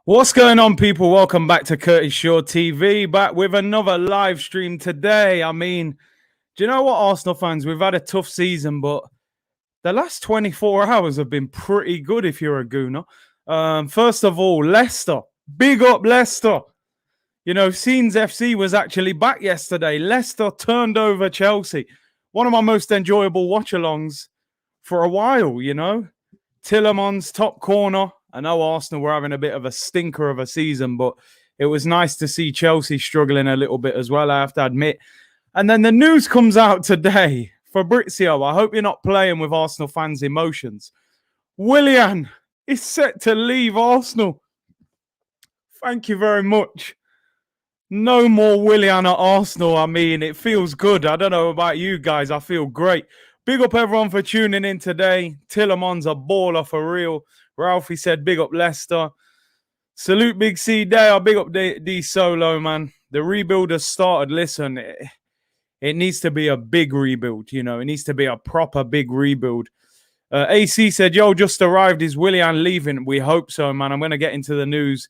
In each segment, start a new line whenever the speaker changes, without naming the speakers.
What's going on, people? Welcome back to Curtis Shaw TV, back with another live stream today. Do you know what, Arsenal fans? We've had a tough season, but the last 24 hours have been pretty good if you're a Gooner. First of all, Leicester. Big up, Leicester. You know, Scenes FC was actually back yesterday. Leicester turned over Chelsea. One of my most enjoyable watch-alongs for a while, you know. Tillerman's top corner. I know Arsenal were having a bit of a stinker of a season, but it was nice to see Chelsea struggling a little bit as well, I have to admit. And then the news comes out today. Fabrizio, I hope you're not playing with Arsenal fans' emotions. Willian is set to leave Arsenal. Thank you very much. No more Willian at Arsenal. It feels good. I don't know about you guys. I feel great. Big up everyone for tuning in today. Tillerman's a baller for real. Ralphie said, big up Leicester. Salute Big C Day. Big up D Solo, man. The rebuild has started. Listen, it needs to be a big rebuild. You know, it needs to be a proper big rebuild. AC said, yo, just arrived. Is Willian leaving? We hope so, man. I'm going to get into the news.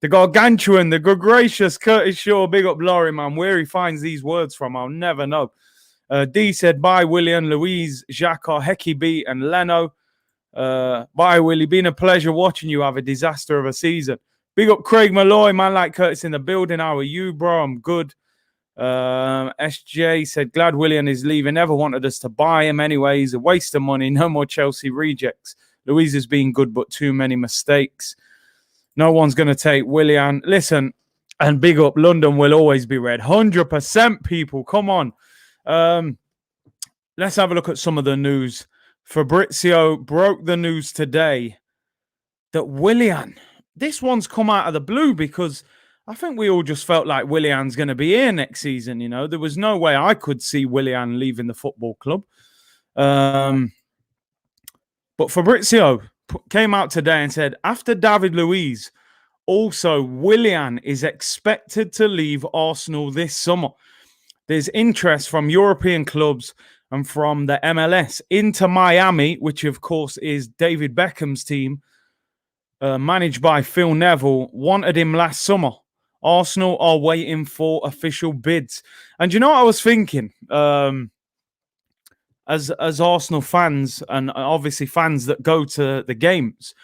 The gargantuan, the good gracious Curtis Shaw. Big up Laurie, man. Where he finds these words from, I'll never know. D said, bye, Willian, Luiz, Xhaka, Hecky B, and Leno. Bye, Willie. Been a pleasure watching you have a disaster of a season. Big up Craig Malloy, man like Curtis in the building. How are you, bro? I'm good. SJ said, glad Willian is leaving. Never wanted us to buy him anyway. He's a waste of money. No more Chelsea rejects. Luiz has been good, but too many mistakes. No one's going to take Willian. Listen, and big up, London will always be red. 100% people. Come on. Let's have a look at some of the news. Fabrizio broke the news today that Willian, this one's come out of the blue because I think we all just felt like Willian's going to be here next season. You know, there was no way I could see Willian leaving the football club. But Fabrizio came out today and said, after David Luiz, also Willian is expected to leave Arsenal this summer. There's interest from European clubs and from the MLS into Miami, which of course is David Beckham's team, managed by Phil Neville, wanted him last summer. Arsenal are waiting for official bids. And you know what I was thinking? As Arsenal fans, and obviously fans that go to the games,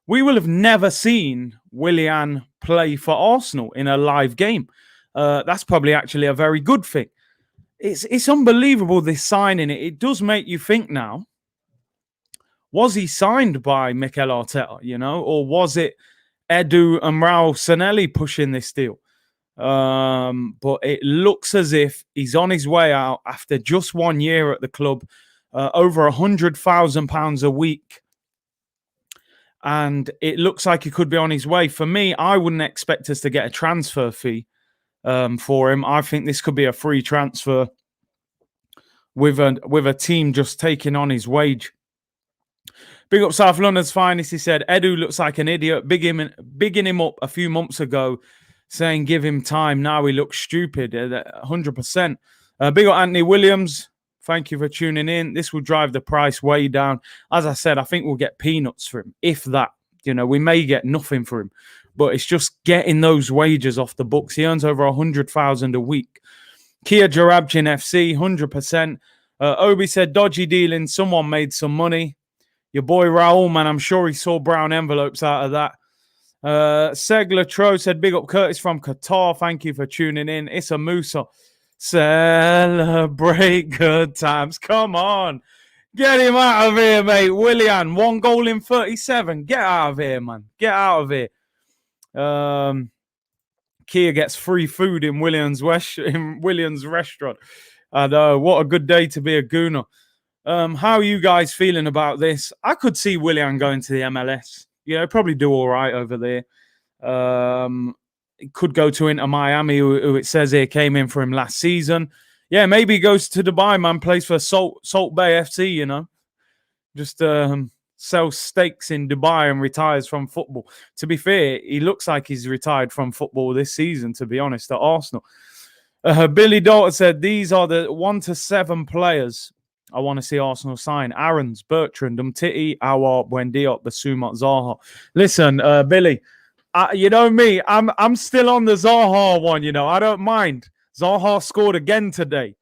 we will have never seen Willian play for Arsenal in a live game. That's probably actually a very good thing. It's unbelievable, this signing. It does make you think now, was he signed by Mikel Arteta, you know, or was it Edu and Raul Sanelli pushing this deal? But it looks as if he's on his way out after just 1 year at the club, over £100,000 a week. And it looks like he could be on his way. For me, I wouldn't expect us to get a transfer fee for him. I think this could be a free transfer with a team just taking on his wage. Big up South London's finest. He said, Edu looks like an idiot. Bigging him up a few months ago, saying give him time. Now he looks stupid. 100%. Big up Anthony Williams. Thank you for tuning in. This will drive the price way down. As I said, I think we'll get peanuts for him, if that. You know, we may get nothing for him. But it's just getting those wages off the books. He earns over 100,000 a week. Kia Jarabchin FC, 100%. Obi said, dodgy dealing. Someone made some money. Your boy Raul, man, I'm sure he saw brown envelopes out of that. Segler Tro said, big up Curtis from Qatar. Thank you for tuning in. Issa Musa, celebrate good times. Come on. Get him out of here, mate. Willian, 1 goal in 37. Get out of here, man. Get out of here. Kia gets free food in Willian's restaurant. And what a good day to be a Gooner. How are you guys feeling about this? I could see Willian going to the MLS. You know, probably do all right over there. It could go to Inter Miami, who it says here came in for him last season. Yeah, maybe he goes to Dubai, man, plays for Salt Bay FC, you know. Just sells steaks in Dubai and retires from football. To be fair, he looks like he's retired from football this season, to be honest, at Arsenal. Billy Dalton said, these are the 1 to 7 players I want to see Arsenal sign. Aarons, Bertrand, Umtiti, Awar, Buendia, Basuma, Zaha. Listen, Billy, You know me, I'm still on the Zaha one. I don't mind. Zaha scored again today.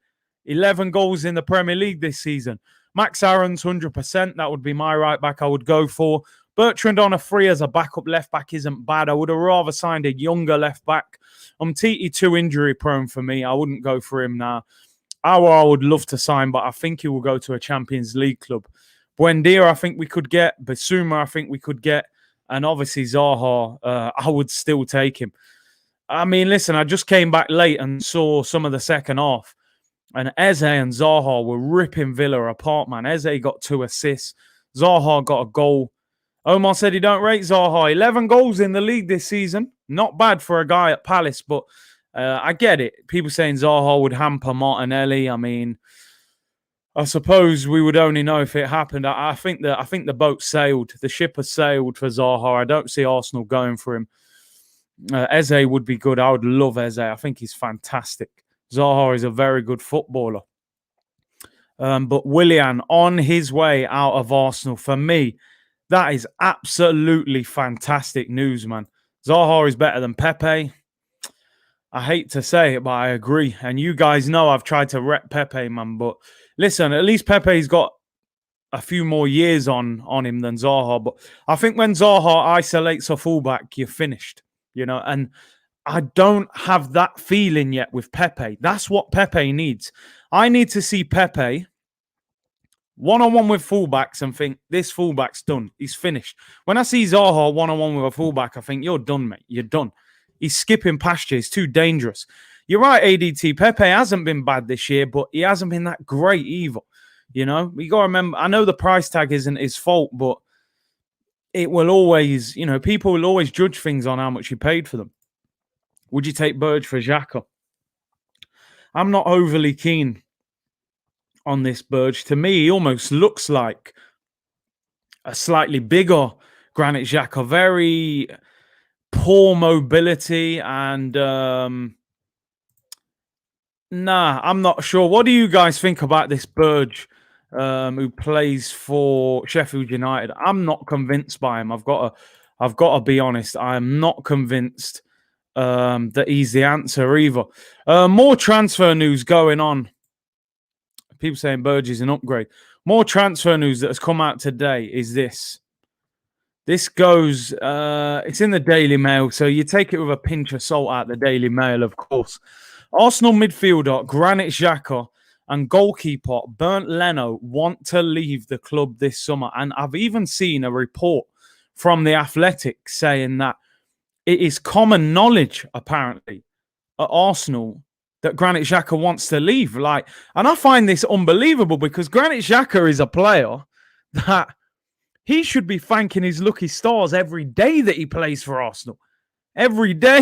11 goals in the Premier League this season. Max Aaron's 100%. That would be my right back I would go for. Bertrand on a free as a backup left back isn't bad. I would have rather signed a younger left back. Umtiti too injury prone for me. I wouldn't go for him now. Aouar I would love to sign, but I think he will go to a Champions League club. Buendia I think we could get. Basuma I think we could get. And obviously Zaha, I would still take him. I mean, listen, I just came back late and saw some of the second half. And Eze and Zaha were ripping Villa apart, man. Eze got 2 assists. Zaha got a goal. Omar said he don't rate Zaha. 11 goals in the league this season. Not bad for a guy at Palace, but I get it. People saying Zaha would hamper Martinelli. I mean, I suppose we would only know if it happened. I think the boat sailed. The ship has sailed for Zaha. I don't see Arsenal going for him. Eze would be good. I would love Eze. I think he's fantastic. Zaha is a very good footballer. But Willian on his way out of Arsenal, for me, that is absolutely fantastic news, man. Zaha is better than Pepe. I hate to say it, but I agree. And you guys know I've tried to rep Pepe, man. But listen, at least Pepe's got a few more years on him than Zaha. But I think when Zaha isolates a fullback, you're finished, and I don't have that feeling yet with Pepe. That's what Pepe needs. I need to see Pepe one-on-one with fullbacks and think, this fullback's done. He's finished. When I see Zaha one-on-one with a fullback, I think, you're done, mate. You're done. He's skipping past you. It's too dangerous. You're right, ADT. Pepe hasn't been bad this year, but he hasn't been that great either. We got to remember, I know the price tag isn't his fault, but it will always, people will always judge things on how much you paid for them. Would you take Burge for Xhaka? I'm not overly keen on this Burge. To me, he almost looks like a slightly bigger Granit Xhaka. Very poor mobility and I'm not sure. What do you guys think about this Burge who plays for Sheffield United? I'm not convinced by him. I've got to be honest. I am not convinced that he's the answer either. More transfer news going on. People saying Burge is an upgrade. More transfer news that has come out today is this. This goes, it's in the Daily Mail, so you take it with a pinch of salt out the Daily Mail, of course. Arsenal midfielder Granit Xhaka and goalkeeper Bernd Leno want to leave the club this summer. And I've even seen a report from The Athletic saying that it is common knowledge, apparently, at Arsenal that Granit Xhaka wants to leave. And I find this unbelievable because Granit Xhaka is a player that he should be thanking his lucky stars every day that he plays for Arsenal. Every day,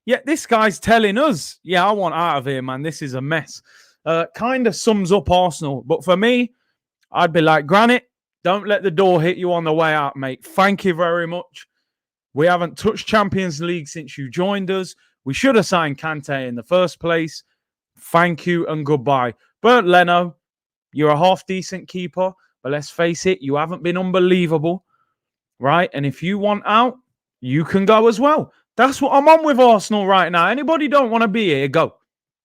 Yet this guy's telling us, yeah, I want out of here, man. This is a mess. Kind of sums up Arsenal. But for me, I'd be like, Granit, don't let the door hit you on the way out, mate. Thank you very much. We haven't touched Champions League since you joined us. We should have signed Kante in the first place. Thank you and goodbye. Bernd Leno, you're a half-decent keeper, but let's face it, you haven't been unbelievable, right? And if you want out, you can go as well. That's what I'm on with Arsenal right now. Anybody don't want to be here, go.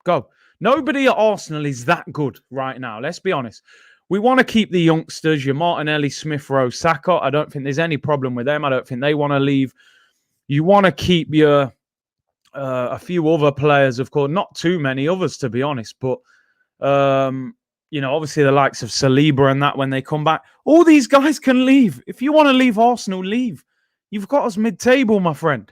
Go. Nobody at Arsenal is that good right now. Let's be honest. We want to keep the youngsters, your Martinelli, Smith Rowe, Saka. I don't think there's any problem with them. I don't think they want to leave. You want to keep your a few other players, of course. Not too many others, to be honest. But, obviously the likes of Saliba and that when they come back. All these guys can leave. If you want to leave Arsenal, leave. You've got us mid-table, my friend.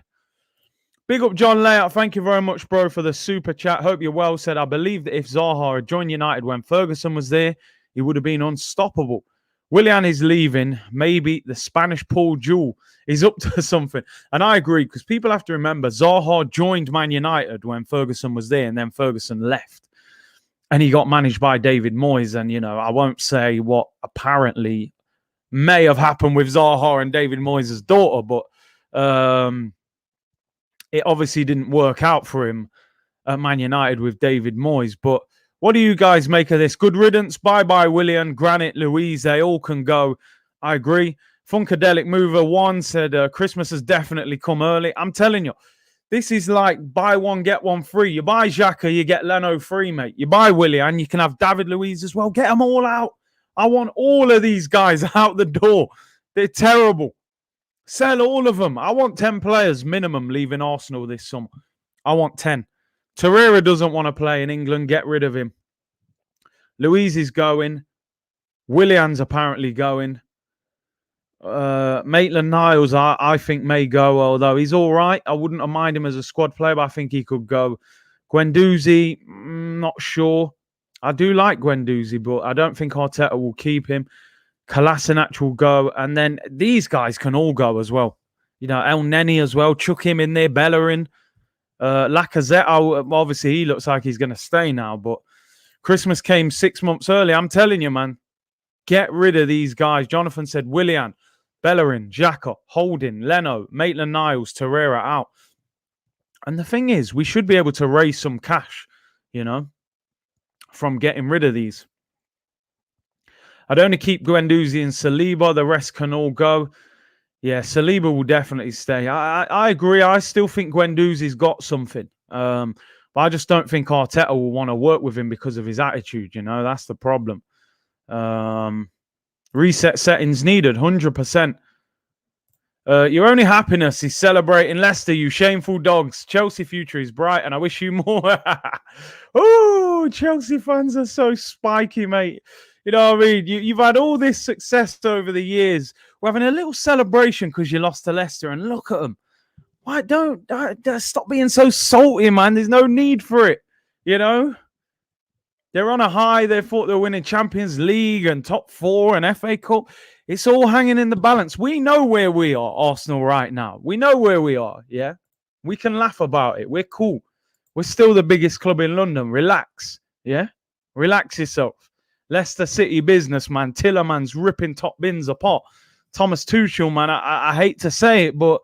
Big up John Layout. Thank you very much, bro, for the super chat. Hope you're well. Said, I believe that if Zaha had joined United when Ferguson was there, he would have been unstoppable. Willian is leaving. Maybe the Spanish Paul Jewell is up to something. And I agree, because people have to remember, Zaha joined Man United when Ferguson was there, and then Ferguson left. And he got managed by David Moyes. And, I won't say what apparently may have happened with Zaha and David Moyes' daughter, but it obviously didn't work out for him at Man United with David Moyes. But what do you guys make of this? Good riddance. Bye-bye, Willian, Granit, Luiz. They all can go. I agree. Funkadelic Mover 1 said Christmas has definitely come early. I'm telling you, this is like buy one, get one free. You buy Xhaka, you get Leno free, mate. You buy Willian, you can have David Luiz as well. Get them all out. I want all of these guys out the door. They're terrible. Sell all of them. I want 10 players minimum leaving Arsenal this summer. I want 10. Torreira doesn't want to play in England. Get rid of him. Luiz is going. Willian's apparently going. Maitland-Niles, I think, may go, although he's all right. I wouldn't mind him as a squad player, but I think he could go. Guendouzi, not sure. I do like Guendouzi, but I don't think Arteta will keep him. Kolasinac will go, and then these guys can all go as well. You know, El Neni as well. Chuck him in there. Bellerin. Lacazette, obviously, he looks like he's going to stay now, but Christmas came 6 months early. I'm telling you, man, get rid of these guys. Jonathan said Willian, Bellerin, Xhaka, Holding, Leno, Maitland-Niles, Torreira out. And the thing is, we should be able to raise some cash, you know, from getting rid of these. I'd only keep Guendouzi and Saliba. The rest can all go. Yeah, Saliba will definitely stay. I agree. I still think Guendouzi's got something. But I just don't think Arteta will want to work with him because of his attitude, you know. That's the problem. Reset settings needed, 100%. Your only happiness is celebrating Leicester, you shameful dogs. Chelsea future is bright, and I wish you more. Oh, Chelsea fans are so spiky, mate. You know what I mean? You've had all this success over the years. We're having a little celebration because you lost to Leicester, and look at them. Why don't stop being so salty, man? There's no need for it, you know? They're on a high. They thought they were winning Champions League and top 4 and FA Cup. It's all hanging in the balance. We know where we are, Arsenal, right now. We know where we are, yeah? We can laugh about it. We're cool. We're still the biggest club in London. Relax, yeah? Relax yourself. Leicester City business, man. Tillerman's ripping top bins apart. Thomas Tuchel, man, I hate to say it, but,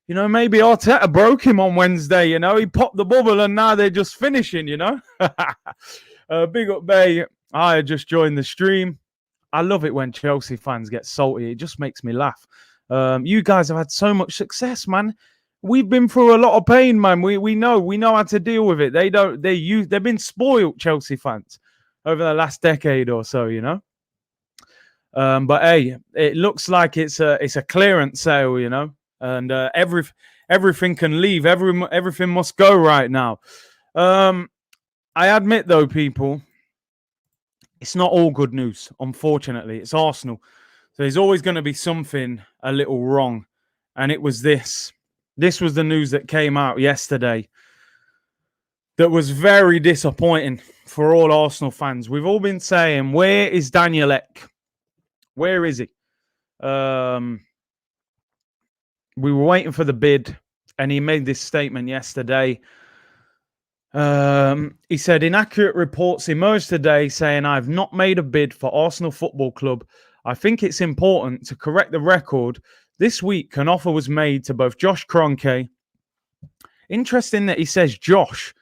you know, maybe Arteta broke him on Wednesday, you know? He popped the bubble and now they're just finishing, you know? Big up, Bay. I just joined the stream. I love it when Chelsea fans get salty. It just makes me laugh. You guys have had so much success, man. We've been through a lot of pain, man. We know how to deal with it. They've been spoiled, Chelsea fans, over the last decade or so, you know. But hey, it looks like it's a clearance sale, you know, and everything can leave. Everything must go right now. I admit, though, people, it's not all good news, unfortunately. It's Arsenal. So there's always going to be something a little wrong. And it was this. This was the news that came out yesterday that was very disappointing for all Arsenal fans. We've all been saying, where is Daniel Ek? Where is he? We were waiting for the bid, and he made this statement yesterday. He said, inaccurate reports emerged today saying I've not made a bid for Arsenal Football Club. I think it's important to correct the record. This week, an offer was made to both Josh Kroenke. Interesting that he says Josh,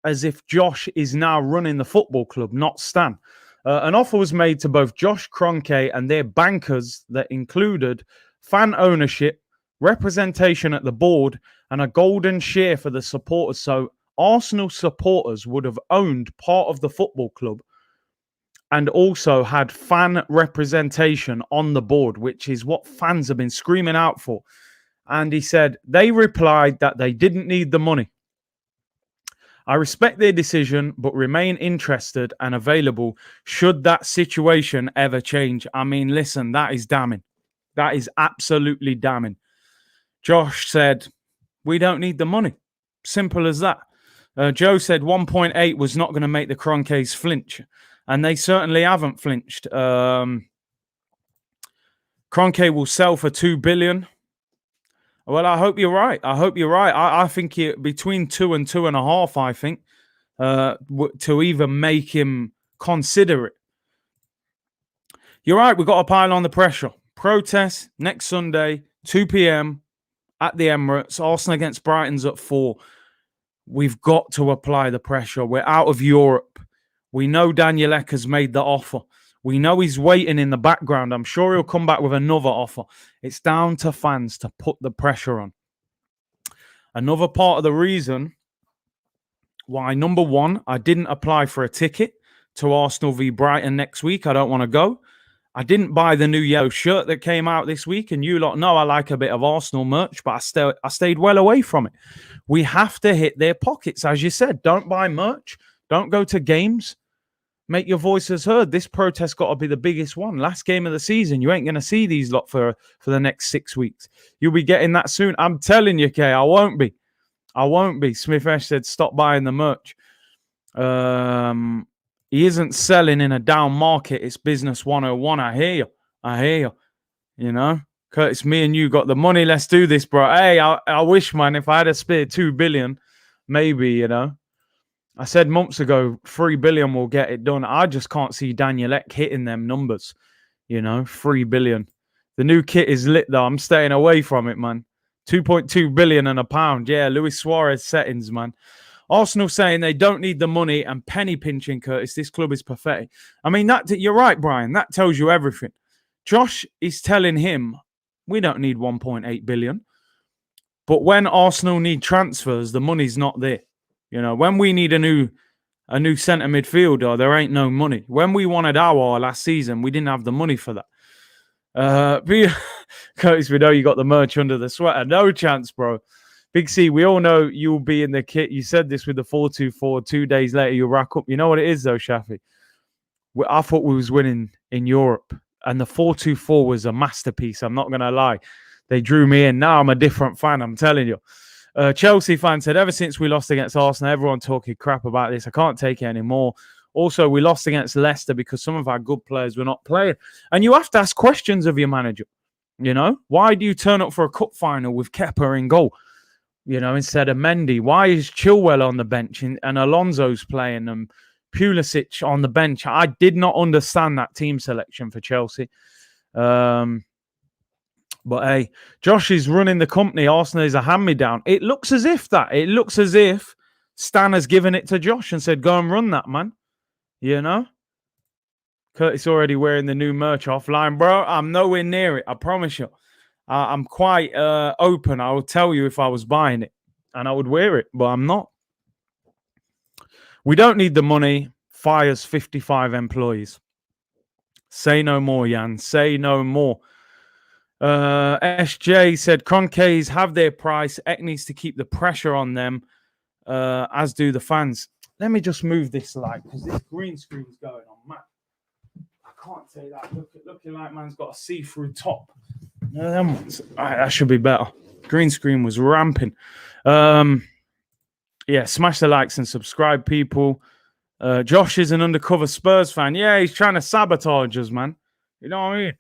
as if Josh is now running the football club, not Stan. An offer was made to both Josh Kroenke and their bankers that included fan ownership, representation at the board, and a golden share for the supporters. So Arsenal supporters would have owned part of the football club and also had fan representation on the board, which is what fans have been screaming out for. And he said, they replied that they didn't need the money. I respect their decision, but remain interested and available should that situation ever change. I mean, listen, that is damning. That is absolutely damning. Josh said, we don't need the money. Simple as that. Joe said 1.8 was not going to make the Kroenkes flinch. And they certainly haven't flinched. Kroenke will sell for 2 billion. Well, I hope you're right. I think between 2 and 2.5, I think, to even make him consider it. You're right. We've got to pile on the pressure. Protest next Sunday, 2 p.m. at the Emirates. Arsenal against Brighton's at 4. We've got to apply the pressure. We're out of Europe. We know Daniel Ek has made the offer. We know he's waiting in the background. I'm sure he'll come back with another offer. It's down to fans to put the pressure on. Another part of the reason why, number one, I didn't apply for a ticket to Arsenal v Brighton next week. I don't want to go. I didn't buy the new yellow shirt that came out this week, and you lot know I like a bit of Arsenal merch, but I stayed well away from it. We have to hit their pockets, as you said. Don't buy merch. Don't go to games. Make your voices heard. This protest got to be the biggest one. Last game of the season. You ain't going to see these lot for the next 6 weeks. You'll be getting that soon. I'm telling you, Kay, I won't be. I won't be. Smith Esh said, stop buying the merch. He isn't selling in a down market. It's business 101. I hear you. You know, Curtis, me and you got the money. Let's do this, bro. Hey, I wish, man, if I had a spare 2 billion, maybe, you know. I said months ago, 3 billion will get it done. I just can't see Daniel Ek hitting them numbers. You know, 3 billion. The new kit is lit, though. I'm staying away from it, man. 2.2 billion and a pound. Yeah, Luis Suarez settings, man. Arsenal saying they don't need the money and penny pinching, Curtis. This club is pathetic. I mean, you're right, Brian. That tells you everything. Josh is telling him, we don't need 1.8 billion. But when Arsenal need transfers, the money's not there. You know, when we need a new centre midfielder, there ain't no money. When we wanted our last season, we didn't have the money for that. Curtis, we know you got the merch under the sweater. No chance, bro. Big C, we all know you'll be in the kit. You said this with the 4-2-4. 2 days later, you'll rack up. You know what it is, though, Shafi? I thought we was winning in Europe, and the 4-2-4 was a masterpiece. I'm not going to lie. They drew me in. Now I'm a different fan, I'm telling you. Chelsea fan said, ever since we lost against Arsenal, everyone talking crap about this. I can't take it anymore. Also, we lost against Leicester because some of our good players were not playing. And you have to ask questions of your manager. You know, why do you turn up for a cup final with Kepa in goal? You know, instead of Mendy. Why is Chilwell on the bench and Alonso's playing and Pulisic on the bench? I did not understand that team selection for Chelsea. But hey, Josh is running the company. Arsenal is a hand-me-down. It looks as if Stan has given it to Josh and said, go and run that, man. You know? Curtis already wearing the new merch offline. Bro, I'm nowhere near it. I promise you. I'm quite open. I will tell you if I was buying it. And I would wear it, but I'm not. We don't need the money. Fires 55 employees. Say no more, Jan. Say no more. SJ said, Kroenkes have their price. Ek needs to keep the pressure on them, as do the fans. Let me just move this light because this green screen's going on, man. I can't say that. Looking like man's got a see-through top. That should be better. Green screen was ramping. Yeah, smash the likes and subscribe, people. Josh is an undercover Spurs fan. Yeah, he's trying to sabotage us, man. You know what I mean?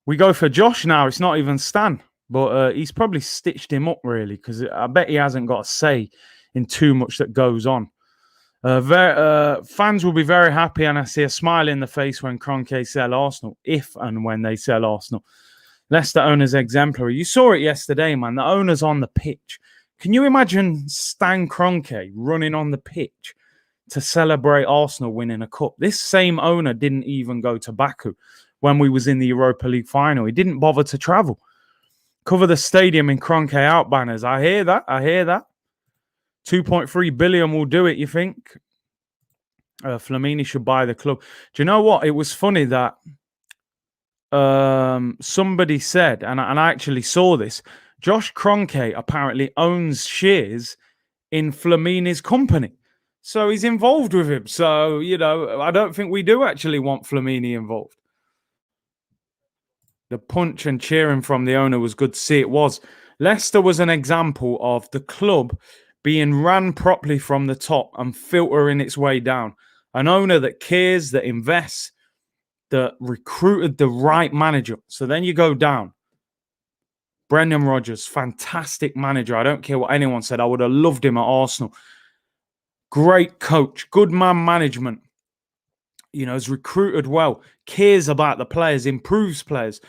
We go for Josh now. It's not even Stan. But he's probably stitched him up, really, because I bet he hasn't got a say in too much that goes on. Fans will be very happy, and I see a smile in the face when Kroenke sell Arsenal, if and when they sell Arsenal. Leicester owner's exemplary. You saw it yesterday, man. The owner's on the pitch. Can you imagine Stan Kroenke running on the pitch to celebrate Arsenal winning a cup? This same owner didn't even go to Baku when we was in the Europa League final. He didn't bother to travel. Cover the stadium in Kroenke out banners. I hear that. 2.3 billion will do it, you think? Flamini should buy the club. Do you know what? It was funny that somebody said, and I actually saw this, Josh Kroenke apparently owns shares in Flamini's company. So he's involved with him. So, you know, I don't think we do actually want Flamini involved. The punch and cheering from the owner was good to see. It was. Leicester was an example of the club being ran properly from the top and filtering its way down. An owner that cares, that invests, that recruited the right manager. So then you go down. Brendan Rodgers, fantastic manager. I don't care what anyone said. I would have loved him at Arsenal. Great coach, good man management. You know, has recruited well, cares about the players, improves players.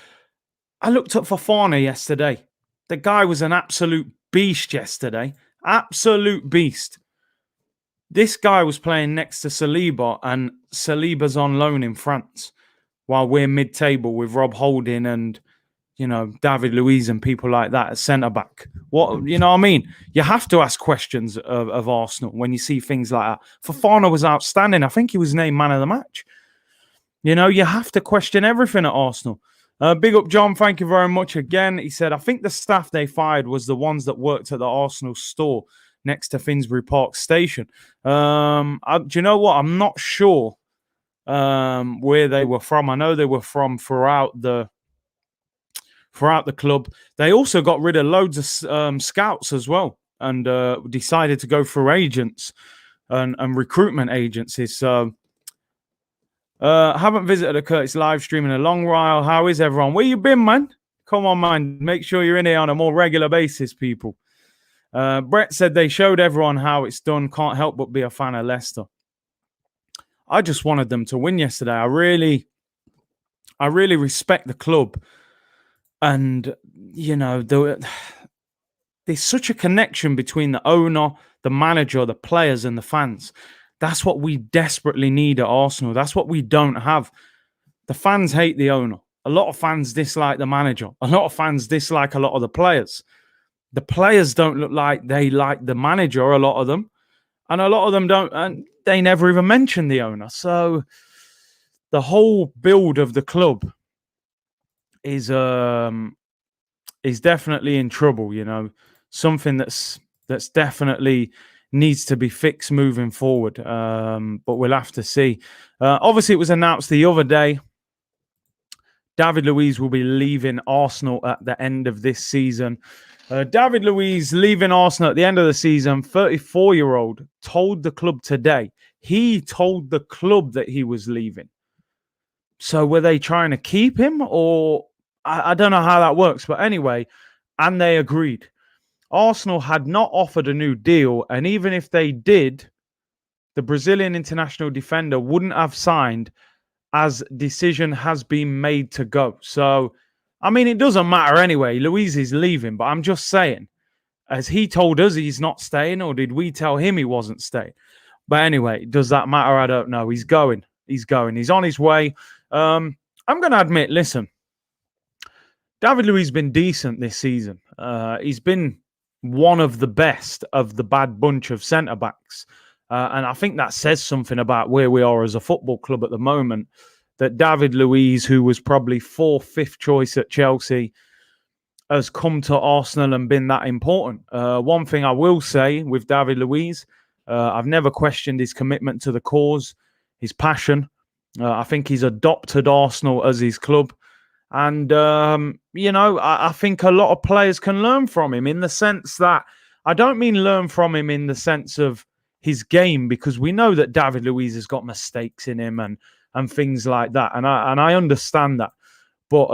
I looked up Fofana yesterday. The guy was an absolute beast yesterday. Absolute beast. This guy was playing next to Saliba, and Saliba's on loan in France. while we're mid-table with Rob Holding and, David Luiz and people like that at centre-back. What, you know what I mean? You have to ask questions of Arsenal when you see things like that. Fofana was outstanding. I think he was named man of the match. You have to question everything at Arsenal. Big up, John. Thank you very much again. He said, I think the staff they fired was the ones that worked at the Arsenal store next to Finsbury Park Station. Do you know what? I'm not sure where they were from. I know they were from throughout the club. They also got rid of loads of scouts as well and decided to go through agents and recruitment agencies. So haven't visited a Curtis live stream in a long while. How is everyone? Where you been, man? Come on, man. Make sure you're in here on a more regular basis, people. Brett said they showed everyone how it's done. Can't help but be a fan of Leicester. I just wanted them to win yesterday. I really respect the club. And, there's such a connection between the owner, the manager, the players, and the fans. That's what we desperately need at Arsenal. That's what we don't have. The fans hate the owner. A lot of fans dislike the manager. A lot of fans dislike a lot of the players. The players don't look like they like the manager, a lot of them. And a lot of them don't. And they never even mention the owner. So the whole build of the club is definitely in trouble, something that's definitely needs to be fixed moving forward. But we'll have to see. Obviously, it was announced the other day David Luiz will be leaving Arsenal at the end of this season. David Luiz leaving Arsenal at the end of the season, 34-year-old, told the club today. He told the club that he was leaving. So were they trying to keep him or I don't know how that works. But anyway, and they agreed. Arsenal had not offered a new deal. And even if they did, the Brazilian international defender wouldn't have signed as decision has been made to go. So, I mean, it doesn't matter anyway. Luiz is leaving. But I'm just saying, as he told us he's not staying, or did we tell him he wasn't staying? But anyway, does that matter? I don't know. He's going. He's on his way. I'm going to admit, listen, David Luiz has been decent this season. He's been one of the best of the bad bunch of centre-backs. And I think that says something about where we are as a football club at the moment, that David Luiz, who was probably 4th, 5th choice at Chelsea, has come to Arsenal and been that important. One thing I will say with David Luiz, I've never questioned his commitment to the cause, his passion. I think he's adopted Arsenal as his club. And, I think a lot of players can learn from him in the sense that, I don't mean learn from him in the sense of his game, because we know that David Luiz has got mistakes in him and things like that. And I understand that. But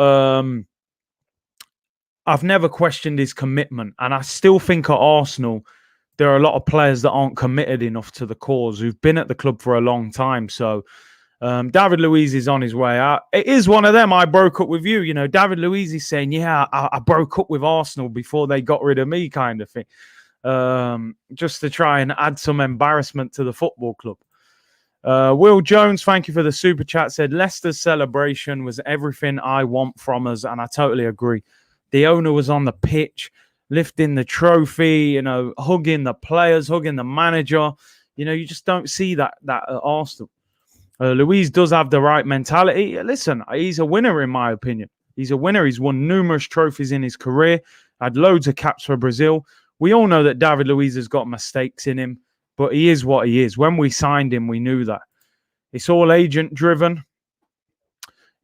I've never questioned his commitment. And I still think at Arsenal, there are a lot of players that aren't committed enough to the cause, who've been at the club for a long time. So, David Luiz is on his way out. It is one of them. I broke up with you. David Luiz is saying, yeah, I broke up with Arsenal before they got rid of me, kind of thing. Just to try and add some embarrassment to the football club. Will Jones, thank you for the super chat, said Leicester's celebration was everything I want from us. And I totally agree. The owner was on the pitch, lifting the trophy, hugging the players, hugging the manager. You just don't see that at Arsenal. Luiz does have the right mentality. Listen, he's a winner in my opinion. He's a winner. He's won numerous trophies in his career, had loads of caps for Brazil. We all know that David Luiz has got mistakes in him, but he is what he is. When we signed him, we knew that. It's all agent driven.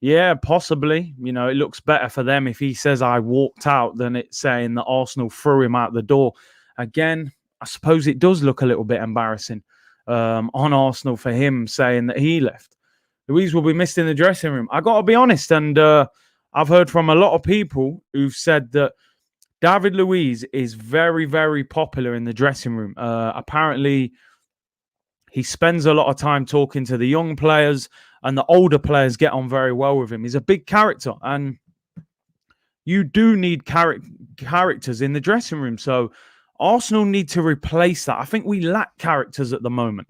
Yeah, possibly. It looks better for them if he says I walked out than it saying that Arsenal threw him out the door. Again, I suppose it does look a little bit embarrassing. On Arsenal for him saying that he left. Luiz will be missed in the dressing room. I got to be honest, and I've heard from a lot of people who've said that David Luiz is very, very popular in the dressing room. Apparently, he spends a lot of time talking to the young players, and the older players get on very well with him. He's a big character, and you do need characters in the dressing room. So Arsenal need to replace that. I think we lack characters at the moment,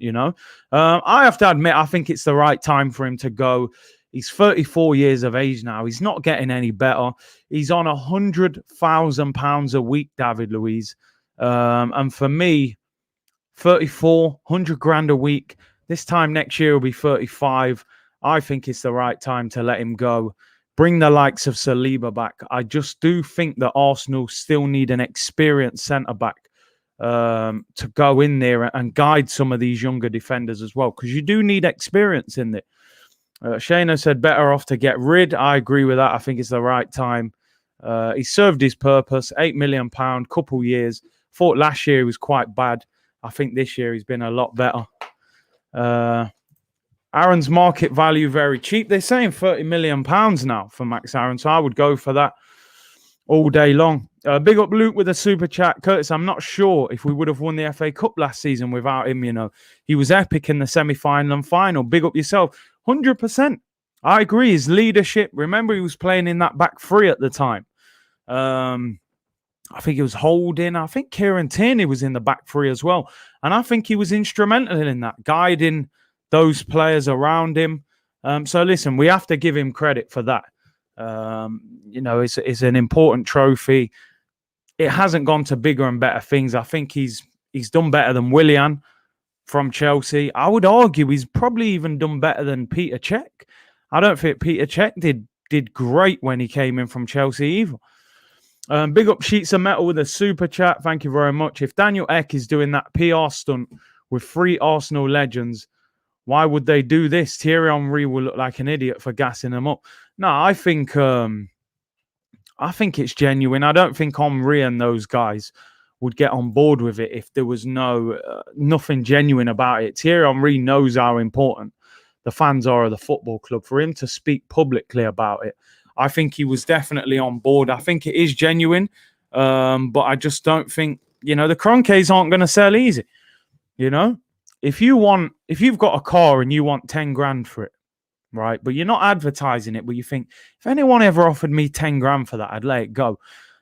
I have to admit, I think it's the right time for him to go. He's 34 years of age now. He's not getting any better. He's on £100,000 a week, David Luiz. And for me, 34, 100 grand a week. This time next year will be 35. I think it's the right time to let him go. Bring the likes of Saliba back. I just do think that Arsenal still need an experienced centre-back to go in there and guide some of these younger defenders as well, because you do need experience in there. Shana said better off to get rid. I agree with that. I think it's the right time. He served his purpose. £8 million, couple years. Thought last year he was quite bad. I think this year he's been a lot better. Aaron's market value very cheap. They're saying £30 million now for Max Aaron, so I would go for that all day long. Big up Luke with a super chat. Curtis, I'm not sure if we would have won the FA Cup last season without him. You know, he was epic in the semi-final and final. Big up yourself. 100%. I agree. His leadership. Remember, he was playing in that back three at the time. I think it was Holding. I think Kieran Tierney was in the back three as well. And I think he was instrumental in that, guiding those players around him. So listen, we have to give him credit for that. You know, it's an important trophy. It hasn't gone to bigger and better things. I think he's done better than Willian from Chelsea. I would argue he's probably even done better than Peter Cech. I don't think Peter Cech did great when he came in from Chelsea either. Big up Sheets of Metal with a super chat. Thank you very much. If Daniel Ek is doing that PR stunt with 3 Arsenal legends, why would they do this? Thierry Henry will look like an idiot for gassing them up. No, I think it's genuine. I don't think Henry and those guys would get on board with it if there was nothing genuine about it. Thierry Henry knows how important the fans are of the football club. For him to speak publicly about it, I think he was definitely on board. I think it is genuine, but I just don't think, the Kroenkes aren't going to sell easy. If you've got a car and you want 10 grand for it, right, but you're not advertising it, but you think, if anyone ever offered me 10 grand for that, I'd let it go.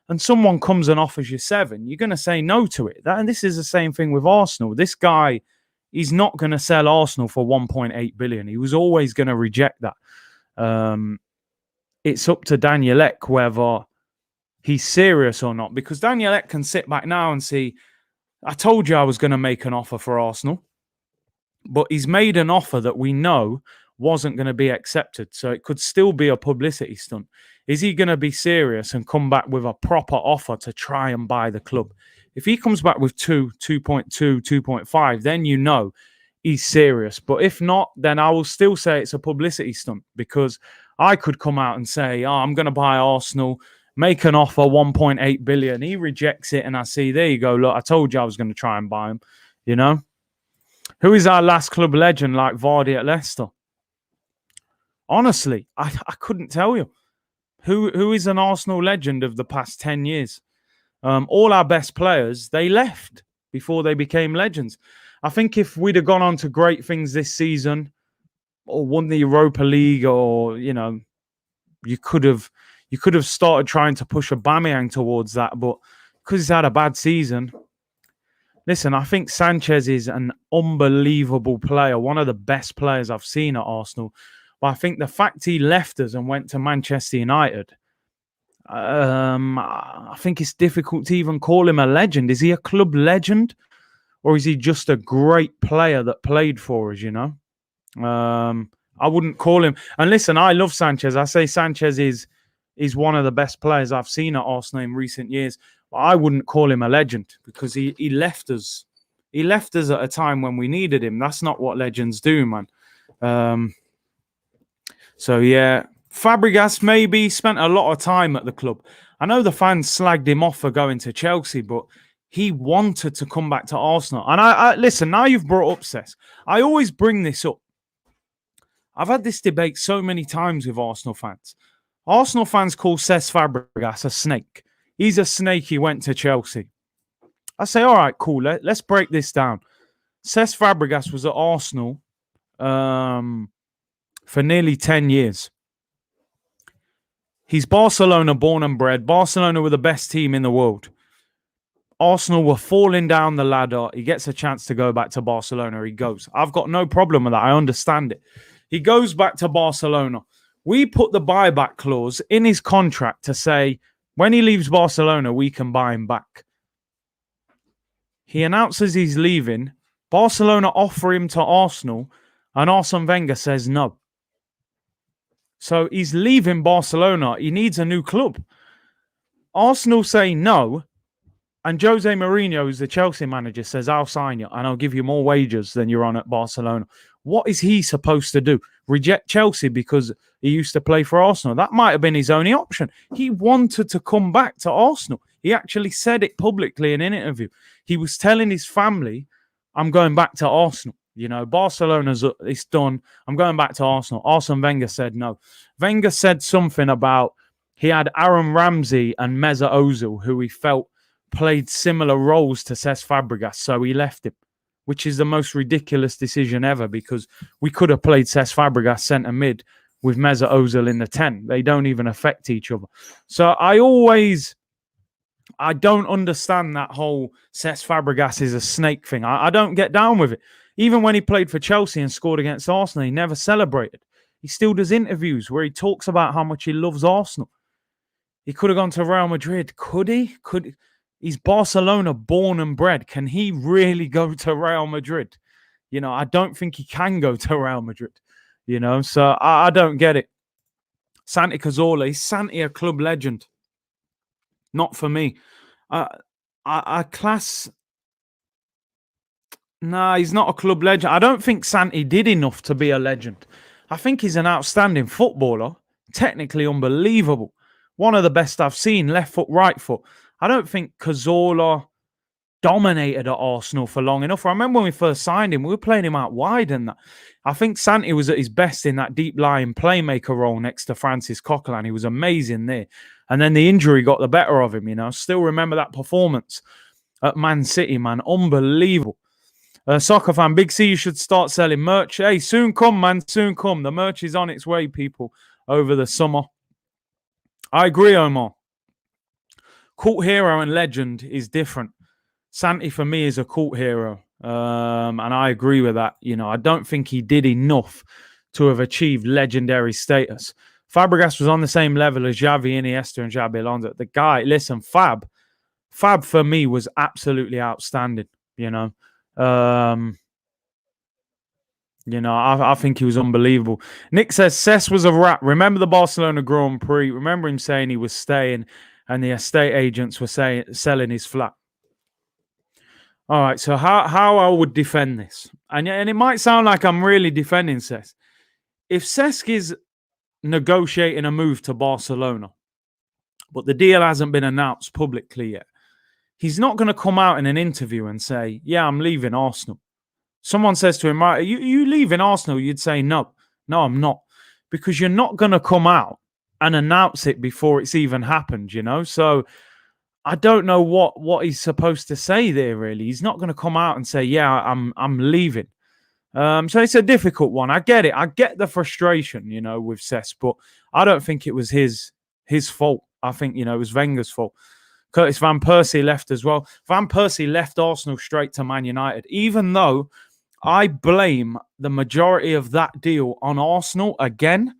And someone comes and offers you 7, you're going to say no to it. And this is the same thing with Arsenal. This guy, he's not going to sell Arsenal for 1.8 billion. He was always going to reject that. It's up to Daniel Ek whether he's serious or not, because Daniel Ek can sit back now and see, I told you I was going to make an offer for Arsenal, but he's made an offer that we know wasn't going to be accepted. So it could still be a publicity stunt. Is he going to be serious and come back with a proper offer to try and buy the club? If he comes back with 2.2, 2.5, then he's serious. But if not, then I will still say it's a publicity stunt, because I could come out and say, I'm going to buy Arsenal, make an offer, 1.8 billion. He rejects it, and I see, there you go. Look, I told you I was going to try and buy him, Who is our last club legend like Vardy at Leicester? Honestly, I couldn't tell you. Who is an Arsenal legend of the past 10 years? All our best players, they left before they became legends. I think if we'd have gone on to great things this season, or won the Europa League, or you could have started trying to push Aubameyang towards that, but because he's had a bad season. Listen, I think Sanchez is an unbelievable player, one of the best players I've seen at Arsenal. But I think the fact he left us and went to Manchester United, I think it's difficult to even call him a legend. Is he a club legend, or is he just a great player that played for us? I wouldn't call him. And listen, I love Sanchez. I say Sanchez is one of the best players I've seen at Arsenal in recent years. But I wouldn't call him a legend, because he left us. He left us at a time when we needed him. That's not what legends do, man. So yeah, Fabregas maybe spent a lot of time at the club. I know the fans slagged him off for going to Chelsea, but he wanted to come back to Arsenal. And I listen, now you've brought up Cesc. I always bring this up. I've had this debate so many times with Arsenal fans. Arsenal fans call Cesc Fabregas a snake. He's a snake. He went to Chelsea. I say, all right, cool. Let's break this down. Cesc Fabregas was at Arsenal for nearly 10 years. He's Barcelona born and bred. Barcelona were the best team in the world. Arsenal were falling down the ladder. He gets a chance to go back to Barcelona. He goes. I've got no problem with that. I understand it. He goes back to Barcelona. We put the buyback clause in his contract to say when he leaves Barcelona, we can buy him back. He announces he's leaving. Barcelona offer him to Arsenal, and Arsene Wenger says no. So he's leaving Barcelona. He needs a new club. Arsenal say no, and Jose Mourinho, who's the Chelsea manager, says, I'll sign you and I'll give you more wages than you're on at Barcelona. What is he supposed to do? Reject Chelsea because he used to play for Arsenal? That might have been his only option. He wanted to come back to Arsenal. He actually said it publicly in an interview. He was telling his family, I'm going back to Arsenal. You know, Barcelona's it's done. I'm going back to Arsenal. Arsene Wenger said no. Wenger said something about he had Aaron Ramsey and Mesut Ozil, who he felt played similar roles to Cesc Fabregas, so he left him, which is the most ridiculous decision ever because we could have played Cesc Fabregas centre mid with Mesut Ozil in the 10. They don't even affect each other. So I don't understand that whole Cesc Fabregas is a snake thing. I don't get down with it. Even when he played for Chelsea and scored against Arsenal, he never celebrated. He still does interviews where he talks about how much he loves Arsenal. He could have gone to Real Madrid. Could he? He's Barcelona born and bred. Can he really go to Real Madrid? You know, I don't think he can go to Real Madrid. You know, so I don't get it. Santi Cazorla, is Santi a club legend? Not for me. I class... Nah, he's not a club legend. I don't think Santi did enough to be a legend. I think he's an outstanding footballer. Technically unbelievable. One of the best I've seen, left foot, right foot. I don't think Cazorla dominated at Arsenal for long enough. I remember when we first signed him, we were playing him out wide and that. I think Santi was at his best in that deep-lying playmaker role next to Francis Coquelin. He was amazing there. And then the injury got the better of him, you know. Still remember that performance at Man City, man. Unbelievable. Soccer fan, Big C, you should start selling merch. Hey, soon come, man. Soon come. The merch is on its way, people, over the summer. I agree, Omar. Cult hero and legend is different. Santi, for me, is a cult hero. And I agree with that. You know, I don't think he did enough to have achieved legendary status. Fabregas was on the same level as Xavi, Iniesta, and Xabi Alonso. The guy, listen, Fab for me was absolutely outstanding, you know. I think he was unbelievable. Nick says, Cesc was a rat. Remember the Barcelona Grand Prix? Remember him saying he was staying and the estate agents were selling his flat. All right, so how I would defend this, and it might sound like I'm really defending Cesc. If Cesc is negotiating a move to Barcelona, but the deal hasn't been announced publicly yet, he's not going to come out in an interview and say, yeah, I'm leaving Arsenal. Someone says to him, right, you leaving Arsenal? You'd say, no, I'm not. Because you're not going to come out and announce it before it's even happened, you know? So I don't know what he's supposed to say there, really. He's not going to come out and say, yeah, I'm leaving. So it's a difficult one. I get it. I get the frustration, you know, with Cesc, but I don't think it was his fault. I think, you know, it was Wenger's fault. Curtis Van Persie left as well. Van Persie left Arsenal straight to Man United, even though I blame the majority of that deal on Arsenal again.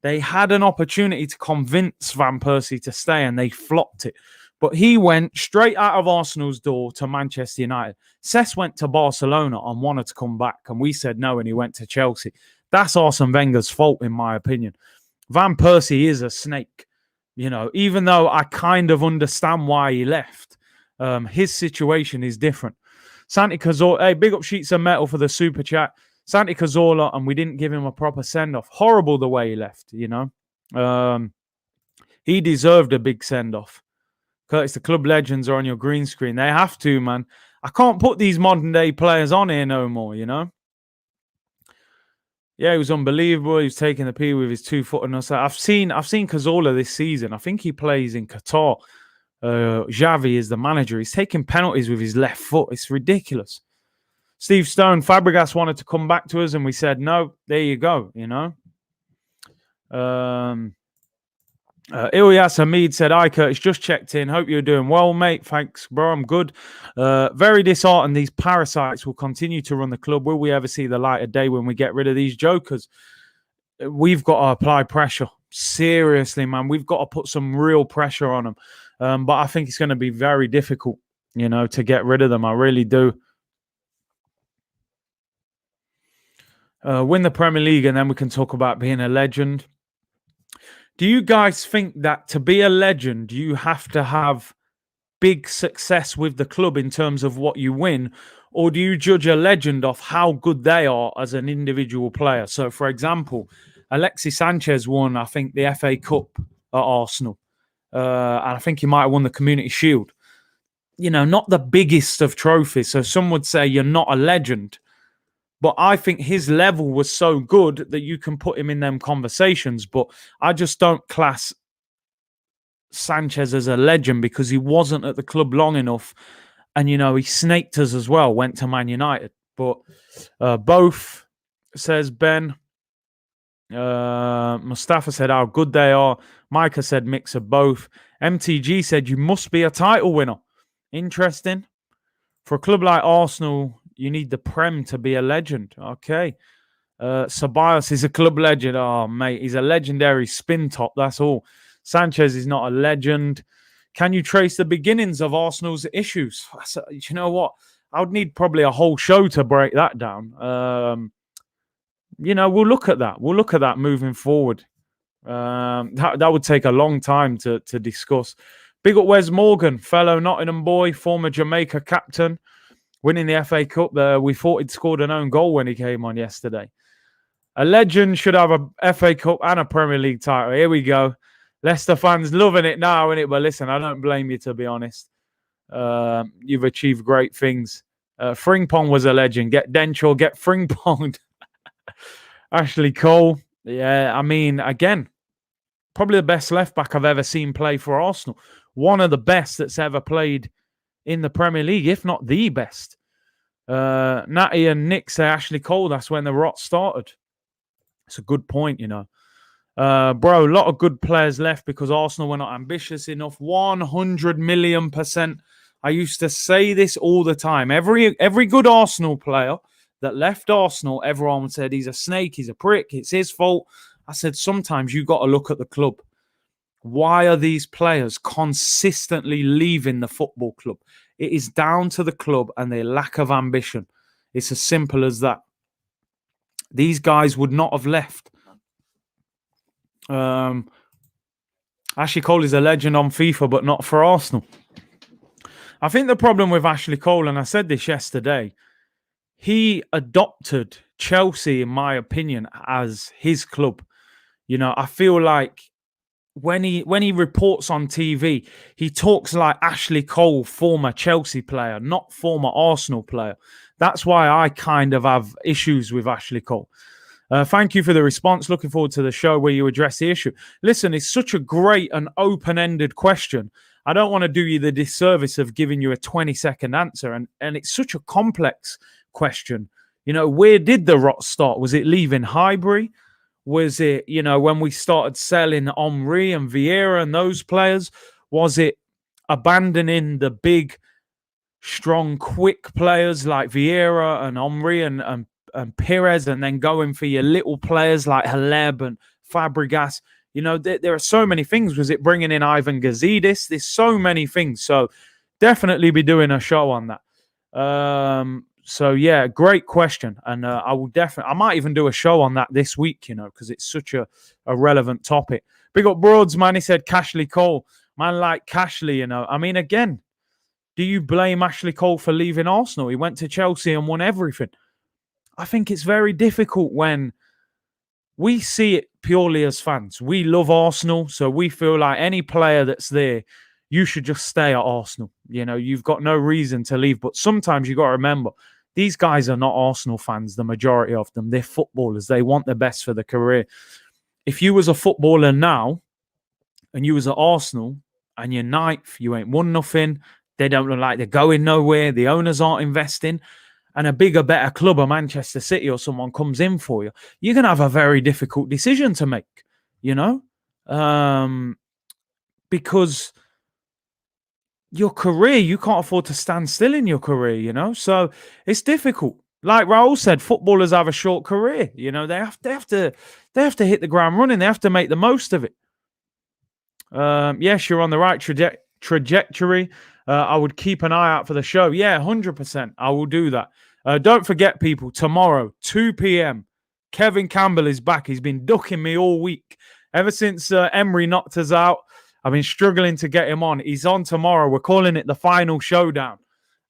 They had an opportunity to convince Van Persie to stay and they flopped it. But he went straight out of Arsenal's door to Manchester United. Cesc went to Barcelona and wanted to come back, and we said no, and he went to Chelsea. That's Arsene Wenger's fault, in my opinion. Van Persie is a snake. You know, even though I kind of understand why he left, his situation is different. Santi Cazorla, hey, big up Sheets of Metal for the super chat. Santi Cazorla, and we didn't give him a proper send-off. Horrible the way he left, you know. He deserved a big send-off. Curtis, the club legends are on your green screen. They have to, man. I can't put these modern-day players on here no more, you know. Yeah, he was unbelievable. He was taking the P with his 2 foot. And I've seen Cazorla this season. I think he plays in Qatar. Xavi is the manager. He's taking penalties with his left foot. It's ridiculous. Steve Stone, Fabregas wanted to come back to us, and we said no. There you go. You know. Ilyas Hamid said, "Hi Curtis, just checked in. Hope you're doing well, mate. Thanks, bro. I'm good. Very disheartened. These parasites will continue to run the club. Will we ever see the light of day when we get rid of these jokers?" we've got to apply pressure. Seriously, man, we've got to put some real pressure on them. But I think it's going to be very difficult, to get rid of them. I really do. Win the Premier League, and then we can talk about being a legend. Do you guys think that to be a legend, you have to have big success with the club in terms of what you win? Or do you judge a legend off how good they are as an individual player? So, for example, Alexis Sanchez won, I think, the FA Cup at Arsenal. And I think he might have won the Community Shield. Not the biggest of trophies. So some would say you're not a legend. But I think his level was so good that you can put him in them conversations. But I just don't class Sanchez as a legend because he wasn't at the club long enough. And, he snaked us as well, went to Man United. But both, says Ben. Mustafa said how good they are. Micah said mix of both. MTG said you must be a title winner. Interesting. For a club like Arsenal, you need the Prem to be a legend. Okay. Ceballos is a club legend. Oh, mate, he's a legendary spin top. That's all. Sanchez is not a legend. Can you trace the beginnings of Arsenal's issues? You know what? I would need probably a whole show to break that down. We'll look at that. We'll look at that moving forward. That would take a long time to discuss. Big up Wes Morgan, fellow Nottingham boy, former Jamaica captain, winning the FA Cup. We thought he'd scored an own goal when he came on yesterday. A legend should have a FA Cup and a Premier League title. Here we go. Leicester fans loving it now, innit? But listen, I don't blame you, to be honest. You've achieved great things. Frimpong was a legend. Get Denchel, get Frimpong. Ashley Cole. Yeah, I mean, again, probably the best left-back I've ever seen play for Arsenal. One of the best that's ever played in the Premier League, if not the best. Natty and Nick say Ashley Cole, that's when the rot started. It's a good point, Bro, a lot of good players left because Arsenal were not ambitious enough. 100 million%. I used to say this all the time. Every good Arsenal player that left Arsenal, everyone said he's a snake, he's a prick, it's his fault. I said sometimes you got to look at the club. Why are these players consistently leaving the football club? It is down to the club and their lack of ambition. It's as simple as that. These guys would not have left. Ashley Cole is a legend on FIFA, but not for Arsenal. I think the problem with Ashley Cole, and I said this yesterday, he adopted Chelsea, in my opinion, as his club. I feel like when he reports on TV, he talks like Ashley Cole, former Chelsea player, not former Arsenal player. That's why I kind of have issues with Ashley Cole. Thank you for the response. Looking forward to the show where you address the issue. Listen, it's such a great and open-ended question. I don't want to do you the disservice of giving you a 20-second answer. And it's such a complex question. Where did the rot start? Was it leaving Highbury? Was it, when we started selling Henry and Vieira and those players? Was it abandoning the big, strong, quick players like Vieira and Henry and Perez, and then going for your little players like Haleb and Fabregas? There are so many things. Was it bringing in Ivan Gazidis? There's so many things. So definitely be doing a show on that. So yeah, great question. And I might even do a show on that this week, because it's such a relevant topic. Big up Broads, man. He said Cashley Cole. Man like Cashley, I mean, again, do you blame Ashley Cole for leaving Arsenal? He went to Chelsea and won everything. I think it's very difficult when we see it purely as fans. We love Arsenal, so we feel like any player that's there, you should just stay at Arsenal. You've got no reason to leave. But sometimes you got to remember, these guys are not Arsenal fans, the majority of them. They're footballers. They want the best for their career. If you was a footballer now and you was at Arsenal and you're ninth, you ain't won nothing, they don't look like they're going nowhere, the owners aren't investing, and a bigger, better club, a Manchester City or someone comes in for you, you're going to have a very difficult decision to make, because your career, you can't afford to stand still in your career, So it's difficult. Like Raul said, footballers have a short career. You know, they have to hit the ground running. They have to make the most of it. Yes, you're on the right trajectory. I would keep an eye out for the show. Yeah, 100%. I will do that. Don't forget, people, tomorrow, 2 p.m., Kevin Campbell is back. He's been ducking me all week. Ever since Emery knocked us out, I've been struggling to get him on. He's on tomorrow. We're calling it the final showdown.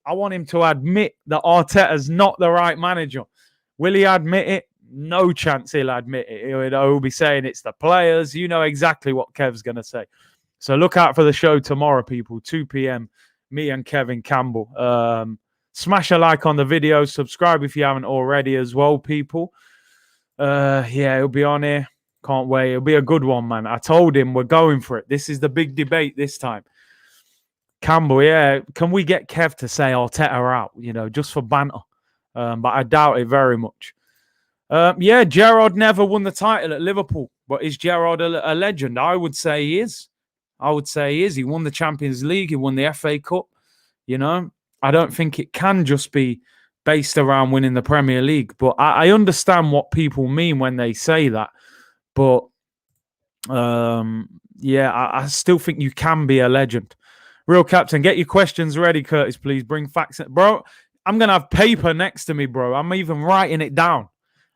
I want him to admit that Arteta's not the right manager. Will he admit it? No chance he'll admit it. He'll be saying it's the players. You know exactly what Kev's going to say. So look out for the show tomorrow, people. 2 p.m. Me and Kevin Campbell. Smash a like on the video. Subscribe if you haven't already as well, people. Yeah, he'll be on here. Can't wait. It'll be a good one, man. I told him we're going for it. This is the big debate this time. Campbell, yeah. Can we get Kev to say Arteta out, just for banter? But I doubt it very much. Yeah, Gerrard never won the title at Liverpool. But is Gerrard a legend? I would say he is. He won the Champions League. He won the FA Cup. I don't think it can just be based around winning the Premier League. But I understand what people mean when they say that. But, yeah, I still think you can be a legend. Real Captain, get your questions ready, Curtis, please. Bring facts. Bro, I'm going to have paper next to me, bro. I'm even writing it down.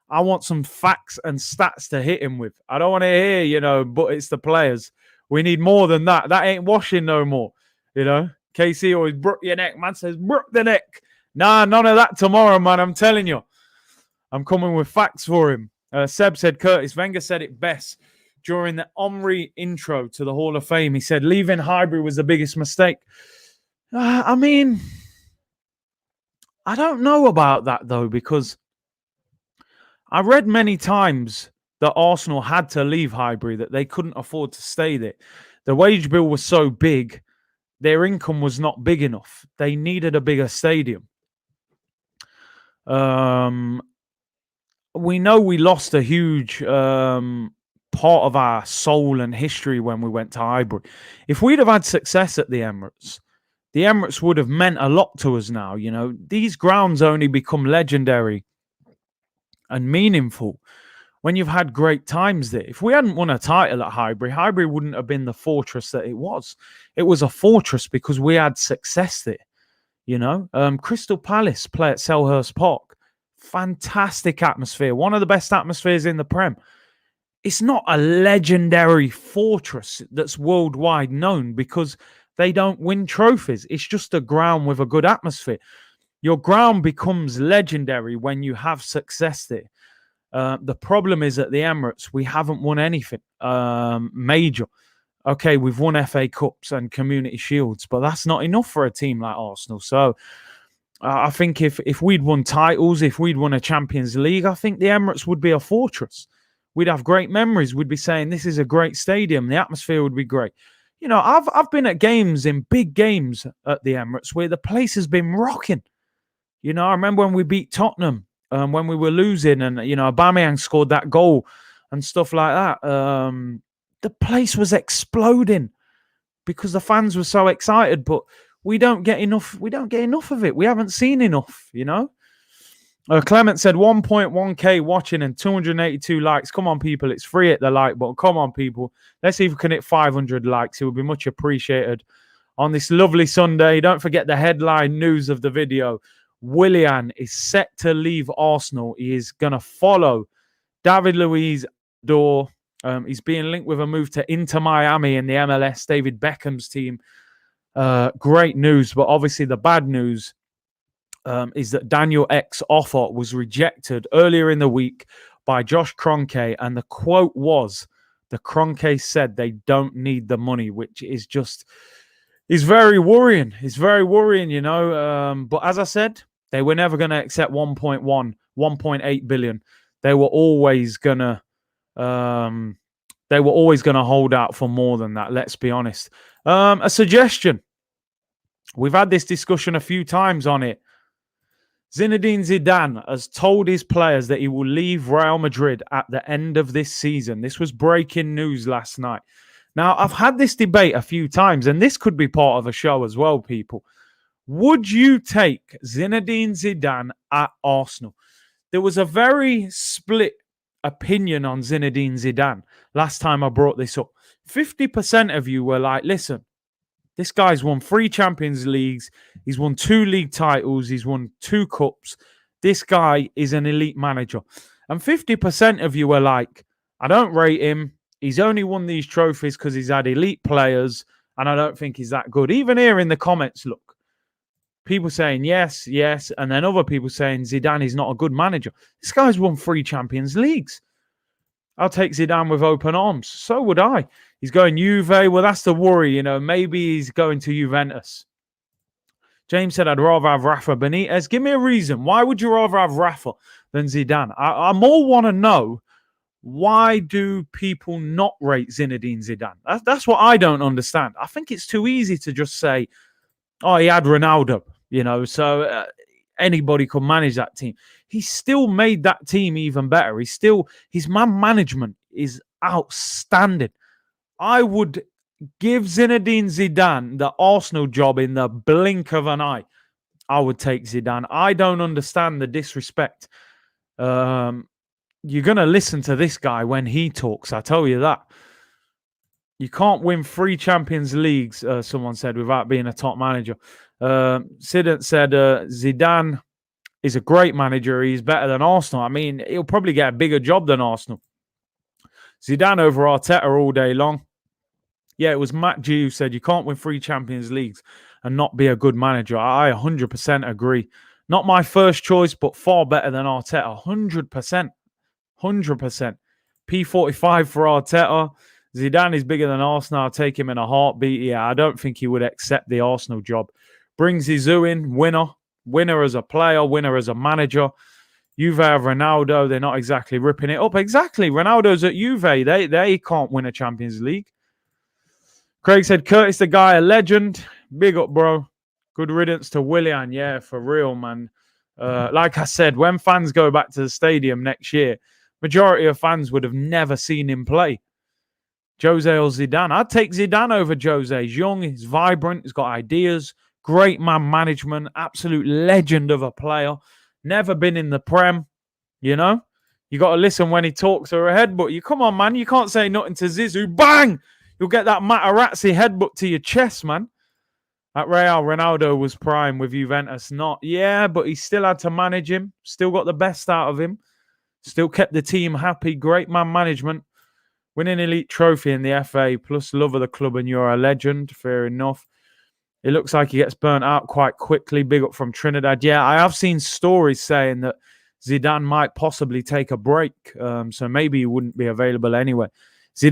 I want some facts and stats to hit him with. I don't want to hear, but it's the players. We need more than that. That ain't washing no more, KC always broke your neck. Man says, broke the neck. Nah, none of that tomorrow, man. I'm telling you. I'm coming with facts for him. Seb said, Curtis, Wenger said it best during the Omri intro to the Hall of Fame. He said, leaving Highbury was the biggest mistake. I mean, I don't know about that, though, because I read many times that Arsenal had to leave Highbury, that they couldn't afford to stay there. The wage bill was so big, their income was not big enough. They needed a bigger stadium. We know we lost a huge part of our soul and history when we went to Highbury. If we'd have had success at the Emirates would have meant a lot to us now. These grounds only become legendary and meaningful when you've had great times there. If we hadn't won a title at Highbury wouldn't have been the fortress that it was. It was a fortress because we had success there. Crystal Palace play at Selhurst Park. Fantastic atmosphere. One of the best atmospheres in the Prem. It's not a legendary fortress that's worldwide known because they don't win trophies. It's just a ground with a good atmosphere. Your ground becomes legendary when you have success there. The problem is at the Emirates, we haven't won anything major. Okay, we've won FA Cups and Community Shields, but that's not enough for a team like Arsenal. So I think if we'd won titles, if we'd won a Champions League, I think the Emirates would be a fortress. We'd have great memories. We'd be saying this is a great stadium. The atmosphere would be great. I've been at games, in big games at the Emirates where the place has been rocking. I remember when we beat Tottenham, when we were losing and, Aubameyang scored that goal and stuff like that. The place was exploding because the fans were so excited, but we don't get enough of it. We haven't seen enough, Clement said 1.1k watching and 282 likes. Come on, people. It's free at the like button. Come on, people. Let's see if we can hit 500 likes. It would be much appreciated on this lovely Sunday. Don't forget the headline news of the video. Willian is set to leave Arsenal. He is going to follow David Luiz door. He's being linked with a move to Inter Miami in the MLS, David Beckham's team. Great news, but obviously the bad news is that Daniel Ek's offer was rejected earlier in the week by Josh Kroenke, and the quote was, the Kroenke said they don't need the money, which is very worrying. It's very worrying, but as I said, they were never going to accept 1.8 billion. They were always going to hold out for more than that, let's be honest. A suggestion. We've had this discussion a few times on it. Zinedine Zidane has told his players that he will leave Real Madrid at the end of this season. This was breaking news last night. Now, I've had this debate a few times, and this could be part of a show as well, people. Would you take Zinedine Zidane at Arsenal? There was a very split opinion on Zinedine Zidane last time I brought this up. 50% of you were like, listen, this guy's won 3 Champions Leagues. He's won 2 league titles. He's won 2 cups. This guy is an elite manager. And 50% of you were like, I don't rate him. He's only won these trophies because he's had elite players, and I don't think he's that good. Even here in the comments, look, people saying yes, yes, and then other people saying Zidane is not a good manager. This guy's won 3 Champions Leagues. I'll take Zidane with open arms. So would I. He's going Juve. Well, that's the worry, you know. Maybe he's going to Juventus. James said, I'd rather have Rafa Benitez. Give me a reason. Why would you rather have Rafa than Zidane? I more want to know, why do people not rate Zinedine Zidane? That's what I don't understand. I think it's too easy to just say, oh, he had Ronaldo, you know, so anybody could manage that team. He still made that team even better. His man management is outstanding. I would give Zinedine Zidane the Arsenal job in the blink of an eye. I would take Zidane. I don't understand the disrespect. You're going to listen to this guy when he talks, I tell you that. You can't win 3 Champions Leagues, someone said, without being a top manager. Sidant said, Zidane is a great manager. He's better than Arsenal. I mean, he'll probably get a bigger job than Arsenal. Zidane over Arteta all day long. Yeah, it was Matt G who said you can't win 3 Champions Leagues and not be a good manager. I 100% agree. Not my first choice, but far better than Arteta. 100%. 100%. P45 for Arteta. Zidane is bigger than Arsenal. I'll take him in a heartbeat. Yeah, I don't think he would accept the Arsenal job. Brings Zizou in, winner. Winner as a player, winner as a manager. Juve have Ronaldo. They're not exactly ripping it up. Exactly. Ronaldo's at Juve. They can't win a Champions League. Craig said, Curtis the guy, a legend. Big up, bro. Good riddance to Willian. Yeah, for real, man. Like I said, when fans go back to the stadium next year, majority of fans would have never seen him play. Jose or Zidane? I'd take Zidane over Jose. He's young, he's vibrant, he's got ideas, great man management, absolute legend of a player. Never been in the Prem, you know? You got to listen when he talks or a headbutt. You come on, man. You can't say nothing to Zizou. Bang! You'll get that Materazzi headbutt to your chest, man. At Real, Ronaldo was prime with Juventus. Not, yeah, but he still had to manage him. Still got the best out of him. Still kept the team happy. Great man management. Winning elite trophy in the FA, plus love of the club, and you're a legend. Fair enough. It looks like he gets burnt out quite quickly. Big up from Trinidad. Yeah, I have seen stories saying that Zidane might possibly take a break. So maybe he wouldn't be available anyway.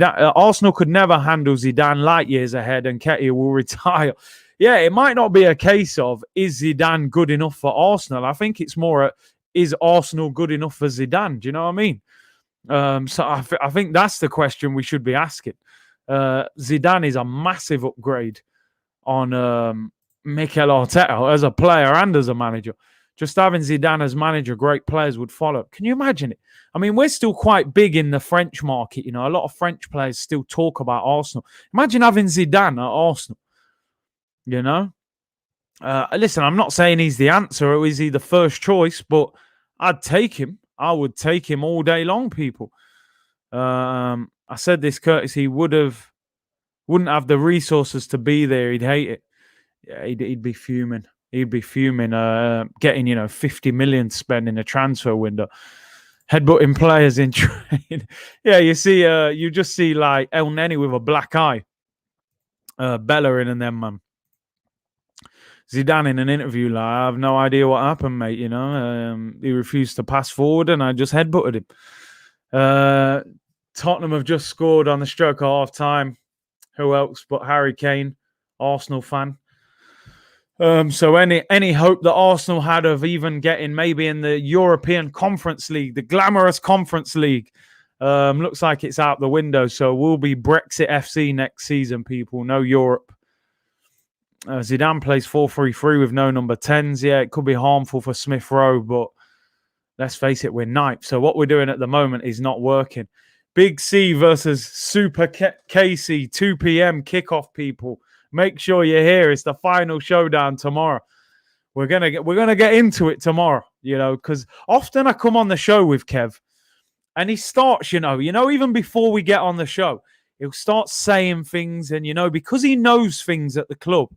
Arsenal could never handle Zidane light years ahead, and Ketia will retire. Yeah, it might not be a case of, is Zidane good enough for Arsenal? I think it's more, is Arsenal good enough for Zidane? Do you know what I mean? So I think that's the question we should be asking. Zidane is a massive upgrade on Mikel Arteta as a player and as a manager. Just having Zidane as manager, great players would follow. Can you imagine it? I mean, we're still quite big in the French market. You know, a lot of French players still talk about Arsenal. Imagine having Zidane at Arsenal. You know? Listen, I'm not saying he's the answer or is he the first choice, but I'd take him. I would take him all day long, people. I said this, Curtis, he wouldn't have the resources to be there. He'd hate it. Yeah, he'd be fuming. He'd be fuming, getting, 50 million to spend in a transfer window. Headbutting players in training. Yeah, you just see like El Neni with a black eye. Bellerin and them, man. Zidane in an interview, like, I have no idea what happened, mate. He refused to pass forward, and I just headbutted him. Tottenham have just scored on the stroke of half time. Who else but Harry Kane, Arsenal fan? So any hope that Arsenal had of even getting maybe in the European Conference League, the glamorous Conference League, looks like it's out the window. So we'll be Brexit FC next season, people. No Europe. Zidane plays 4-3-3 with no number 10s. Yeah, it could be harmful for Smith Rowe, but let's face it, we're ninth. So what we're doing at the moment is not working. Big C versus Super KC, 2 p.m. kickoff, people. Make sure you're here. It's the final showdown tomorrow. we're gonna get into it tomorrow, because often I come on the show with Kev, and he starts, even before we get on the show, he'll start saying things, and because he knows things at the club,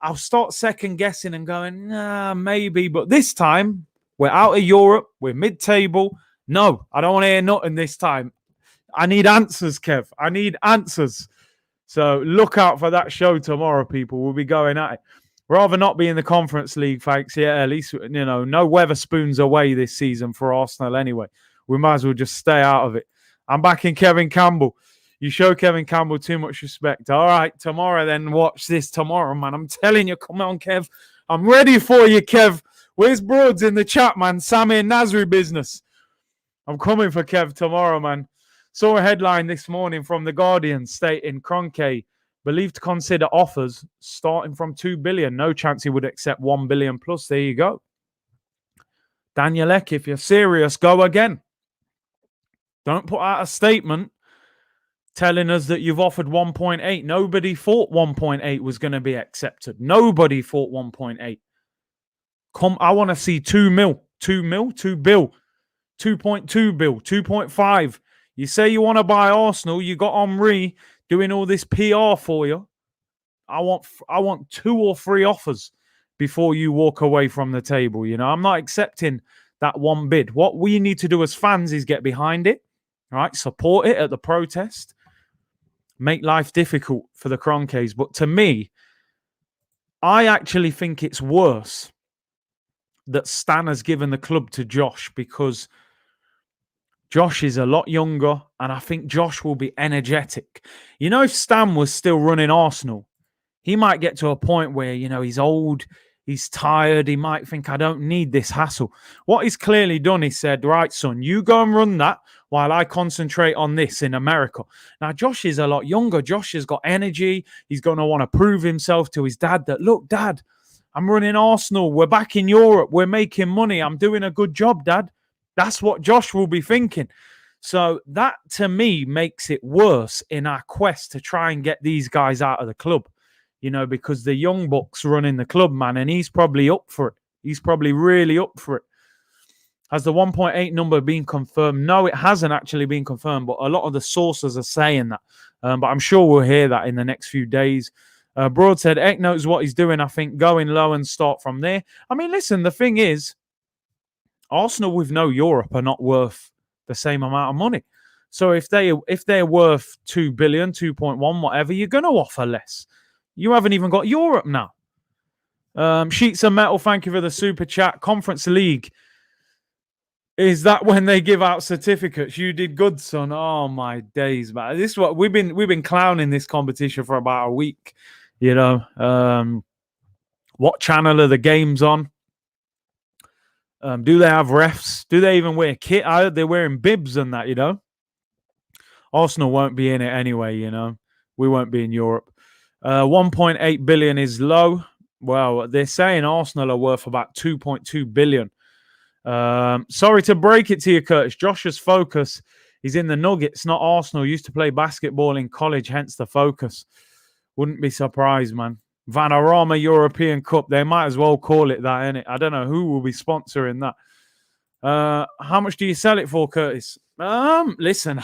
I'll start second guessing and going, nah, maybe, but this time we're out of Europe, we're mid-table. No, I don't want to hear nothing this time. I need answers, Kev. I need answers. So look out for that show tomorrow, people. We'll be going at it. Rather not be in the Conference League, thanks. Yeah, at least, no Weatherspoons away this season for Arsenal anyway. We might as well just stay out of it. I'm backing Kevin Campbell. You show Kevin Campbell too much respect. All right, tomorrow then. Watch this tomorrow, man. I'm telling you, come on, Kev. I'm ready for you, Kev. Where's Broads in the chat, man? Sammy and Nasri business. I'm coming for Kev tomorrow, man. Saw a headline this morning from The Guardian stating Kroenke believed to consider offers starting from 2 billion. No chance he would accept 1 billion plus. There you go. Daniel Ek, if you're serious, go again. Don't put out a statement telling us that you've offered 1.8. Nobody thought 1.8 was going to be accepted. Nobody thought 1.8. Come, I want to see 2 mil. 2 mil? 2 bill. 2.2 bill. 2.5. You say you want to buy Arsenal. You got Henry doing all this PR for you. I want 2 or 3 offers before you walk away from the table. I'm not accepting that one bid. What we need to do as fans is get behind it, right? Support it at the protest. Make life difficult for the Kroenkes. But to me, I actually think it's worse that Stan has given the club to Josh, because Josh is a lot younger, and I think Josh will be energetic. If Stan was still running Arsenal, he might get to a point where, he's old, he's tired, he might think, I don't need this hassle. What he's clearly done, he said, right, son, you go and run that while I concentrate on this in America. Now, Josh is a lot younger. Josh has got energy. He's going to want to prove himself to his dad that, look, Dad, I'm running Arsenal. We're back in Europe. We're making money. I'm doing a good job, Dad. That's what Josh will be thinking. So that, to me, makes it worse in our quest to try and get these guys out of the club, because the young buck's running the club, man, and he's probably up for it. He's probably really up for it. Has the 1.8 number been confirmed? No, it hasn't actually been confirmed, but a lot of the sources are saying that. But I'm sure we'll hear that in the next few days. Broad said, Eck knows what he's doing, I think, going low and start from there. I mean, listen, the thing is, Arsenal with no Europe are not worth the same amount of money. So if they're worth 2 billion, 2.1, whatever, you're going to offer less. You haven't even got Europe now. Sheets of Metal, thank you for the super chat. Conference League. Is that when they give out certificates? You did good, son. Oh my days, man. This is what we've been clowning this competition for about a week. What channel are the games on? Do they have refs? Do they even wear kit? I heard they're wearing bibs and that, Arsenal won't be in it anyway, We won't be in Europe. 1.8 billion is low. Well, they're saying Arsenal are worth about 2.2 billion. Sorry to break it to you, Curtis. Josh's focus is in the Nuggets, not Arsenal. Used to play basketball in college, hence the focus. Wouldn't be surprised, man. Vanarama European Cup. They might as well call it that, innit? I don't know who will be sponsoring that. How much do you sell it for, Curtis? Listen,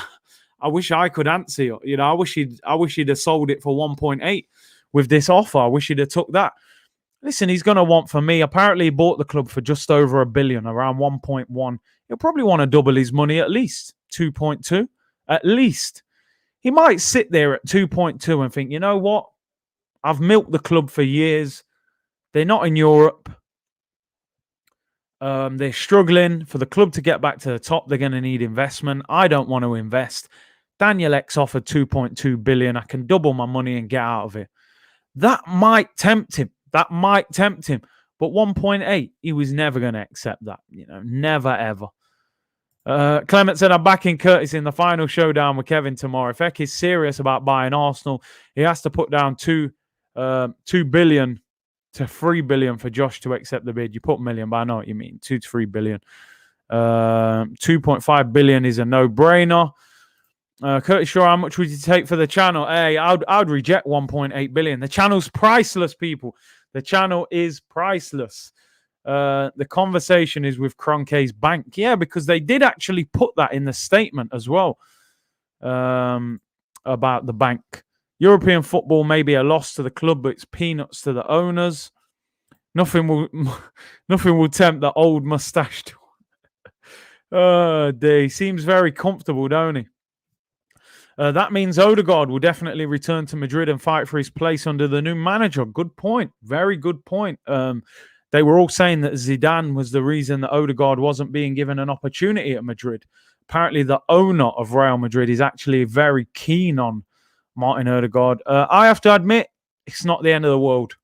I wish I could answer you. I wish he'd have sold it for 1.8 with this offer. I wish he'd have took that. Listen, he's going to want, for me, apparently he bought the club for just over $1 billion, around 1.1. He'll probably want to double his money at least, 2.2. At least. He might sit there at 2.2 and think, you know what? I've milked the club for years. They're not in Europe. They're struggling. For the club to get back to the top, they're going to need investment. I don't want to invest. Daniel X offered 2.2 billion. I can double my money and get out of it. That might tempt him. But 1.8, he was never going to accept that. Never, ever. Clement said, I'm backing Curtis in the final showdown with Kevin tomorrow. If Eck is serious about buying Arsenal, he has to put down 2 billion to 3 billion for Josh to accept the bid. You put million, but I know what you mean. 2 to 3 billion. 2.5 billion is a no-brainer. Curtis Shaw, how much would you take for the channel? Hey, I'd reject 1.8 billion. The channel's priceless, people. The channel is priceless. The conversation is with Kroenke's bank. Yeah, because they did actually put that in the statement as well about the bank. European football may be a loss to the club, but it's peanuts to the owners. Nothing will tempt the old mustached. He seems very comfortable, don't he? That means Odegaard will definitely return to Madrid and fight for his place under the new manager. Good point. Very good point. They were all saying that Zidane was the reason that Odegaard wasn't being given an opportunity at Madrid. Apparently, the owner of Real Madrid is actually very keen on Martin Odegaard. I have to admit, it's not the end of the world.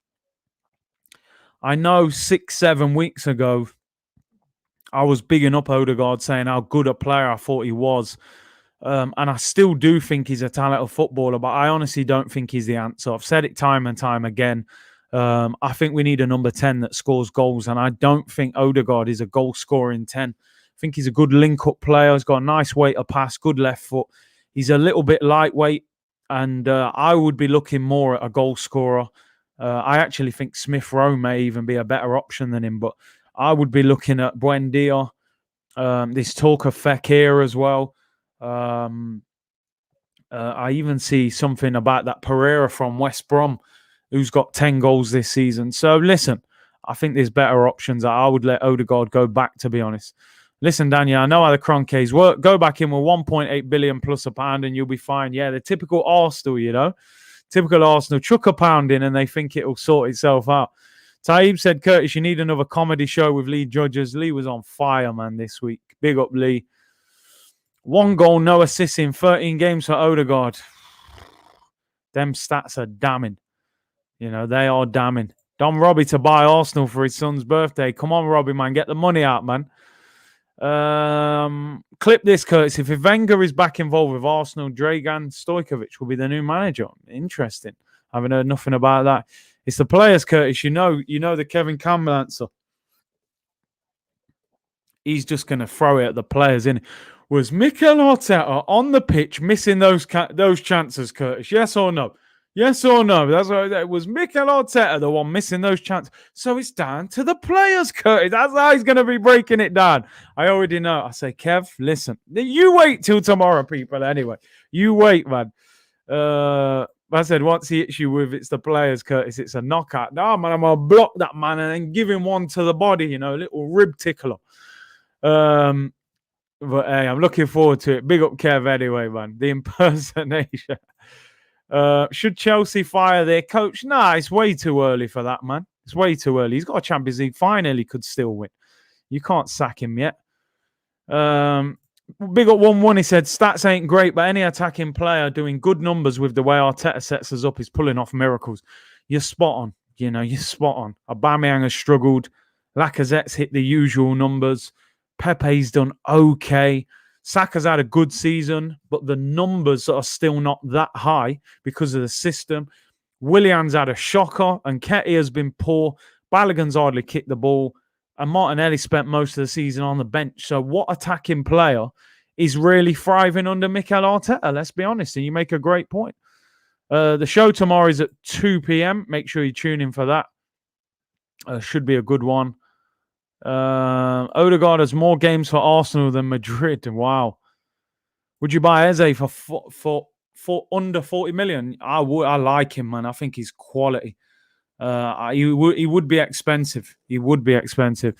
I know 6-7 weeks ago, I was bigging up Odegaard, saying how good a player I thought he was. And I still do think he's a talented footballer, but I honestly don't think he's the answer. I've said it time and time again. I think we need a number 10 that scores goals, and I don't think Odegaard is a goal-scoring 10. I think he's a good link-up player. He's got a nice weight of pass, good left foot. He's a little bit lightweight, and I would be looking more at a goal scorer. I actually think Smith Rowe may even be a better option than him, but I would be looking at Buendia. This talk of Fekir as well. I even see something about that Pereira from West Brom, who's got 10 goals this season. So listen, I think there's better options. I would let Odegaard go back, to be honest. Listen, Daniel, I know how the Kroenkes work. Go back in with 1.8 billion plus a pound and you'll be fine. Yeah, the typical Arsenal, you know. Typical Arsenal. Chuck a pound in and they think it'll sort itself out. Taib said, Curtis, you need another comedy show with Lee Judges. Lee was on fire, man, this week. Big up, Lee. 1 goal, no assists in 13 games for Odegaard. Them stats are damning. You know, they are damning. Don Robbie to buy Arsenal for his son's birthday. Come on, Robbie, man. Get the money out, man. Clip this, Curtis. If Wenger is back involved with Arsenal, Dragan Stojkovic will be the new manager. Interesting. I haven't heard nothing about that. It's the players, Curtis. You know the Kevin Campbell answer. He's just going to throw it at the players, innit? Was Mikel Arteta on the pitch missing those chances, Curtis? Yes or no? Yes or no? That's what it was. Mikel Arteta the one missing those chances. So it's down to the players, Curtis. That's how he's going to be breaking it down. I already know. I say, Kev, listen. You wait till tomorrow, people. Anyway, you wait, man. I said, what's the issue with it's the players, Curtis? It's a knockout. No, man, I'm going to block that man and then give him one to the body, you know, a little rib tickler. But hey, I'm looking forward to it. Big up Kev anyway, man. The impersonation. Should Chelsea fire their coach? Nah, it's way too early for that, man. It's way too early. He's got a Champions League final he could still win. You can't sack him yet. Big up 1-1. He said, stats ain't great, but any attacking player doing good numbers with the way Arteta sets us up is pulling off miracles. You're spot on. You know, you're spot on. Aubameyang has struggled. Lacazette's hit the usual numbers. Pepe's done okay. Saka's had a good season, but the numbers are still not that high because of the system. Willian's had a shocker, and Ketty has been poor. Balogun's hardly kicked the ball, and Martinelli spent most of the season on the bench. So what attacking player is really thriving under Mikel Arteta? Let's be honest, and you make a great point. The show tomorrow is at 2 p.m. Make sure you tune in for that. Should be a good one. Odegaard has more games for Arsenal than Madrid. Wow. Would you buy Eze for under 40 million? I would. I like him, man. I think he's quality. He would be expensive. He would be expensive.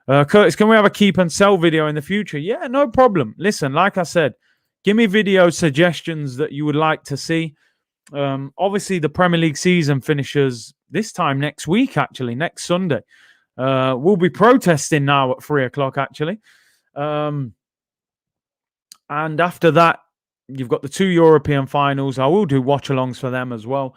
Curtis, can we have a keep and sell video in the future? Yeah, no problem. Listen, like I said, give me video suggestions that you would like to see. Obviously, the Premier League season finishes this time next week, actually, next Sunday. We'll be protesting now at 3:00, actually. And after that, you've got the 2 European finals. I will do watch-alongs for them as well.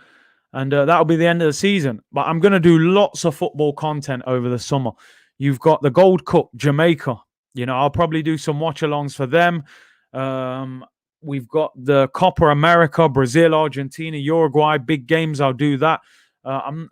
And that'll be the end of the season. But I'm going to do lots of football content over the summer. You've got the Gold Cup, Jamaica. You know, I'll probably do some watch-alongs for them. We've got the Copa America, Brazil, Argentina, Uruguay, big games. I'll do that. I'm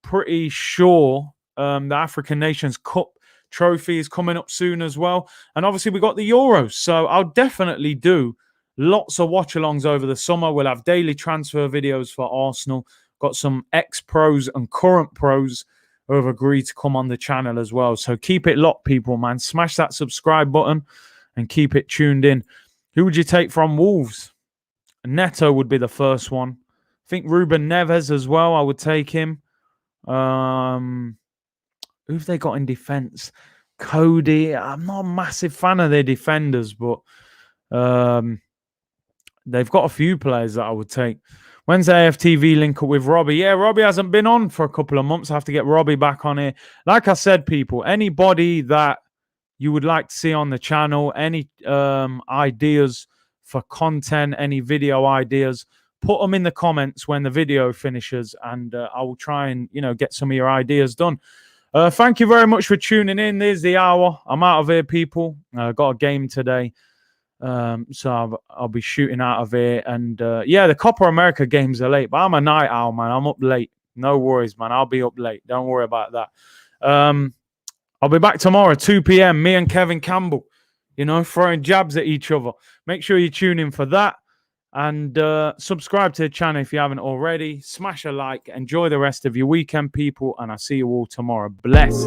pretty sure the African Nations Cup trophy is coming up soon as well. And obviously we got the Euros. So I'll definitely do lots of watch-alongs over the summer. We'll have daily transfer videos for Arsenal. Got some ex-pros and current pros who have agreed to come on the channel as well. So keep it locked, people, man. Smash that subscribe button and keep it tuned in. Who would you take from Wolves? Neto would be the first one. I think Ruben Neves as well. I would take him. Who've they got in defence? Cody. I'm not a massive fan of their defenders, but they've got a few players that I would take. When's AFTV link up with Robbie? Yeah, Robbie hasn't been on for a couple of months. I have to get Robbie back on here. Like I said, people, anybody that you would like to see on the channel, any ideas for content, any video ideas, put them in the comments when the video finishes, and I will try and, get some of your ideas done. Thank you very much for tuning in. There's the hour. I'm out of here, people. Got a game today. So I'll be shooting out of here. And yeah, the Copa America games are late, but I'm a night owl, man. I'm up late. No worries, man. I'll be up late. Don't worry about that. I'll be back tomorrow, 2 p.m. Me and Kevin Campbell, throwing jabs at each other. Make sure you tune in for that. And subscribe to the channel if you haven't already. Smash a like. Enjoy the rest of your weekend, people. And I'll see you all tomorrow. Bless.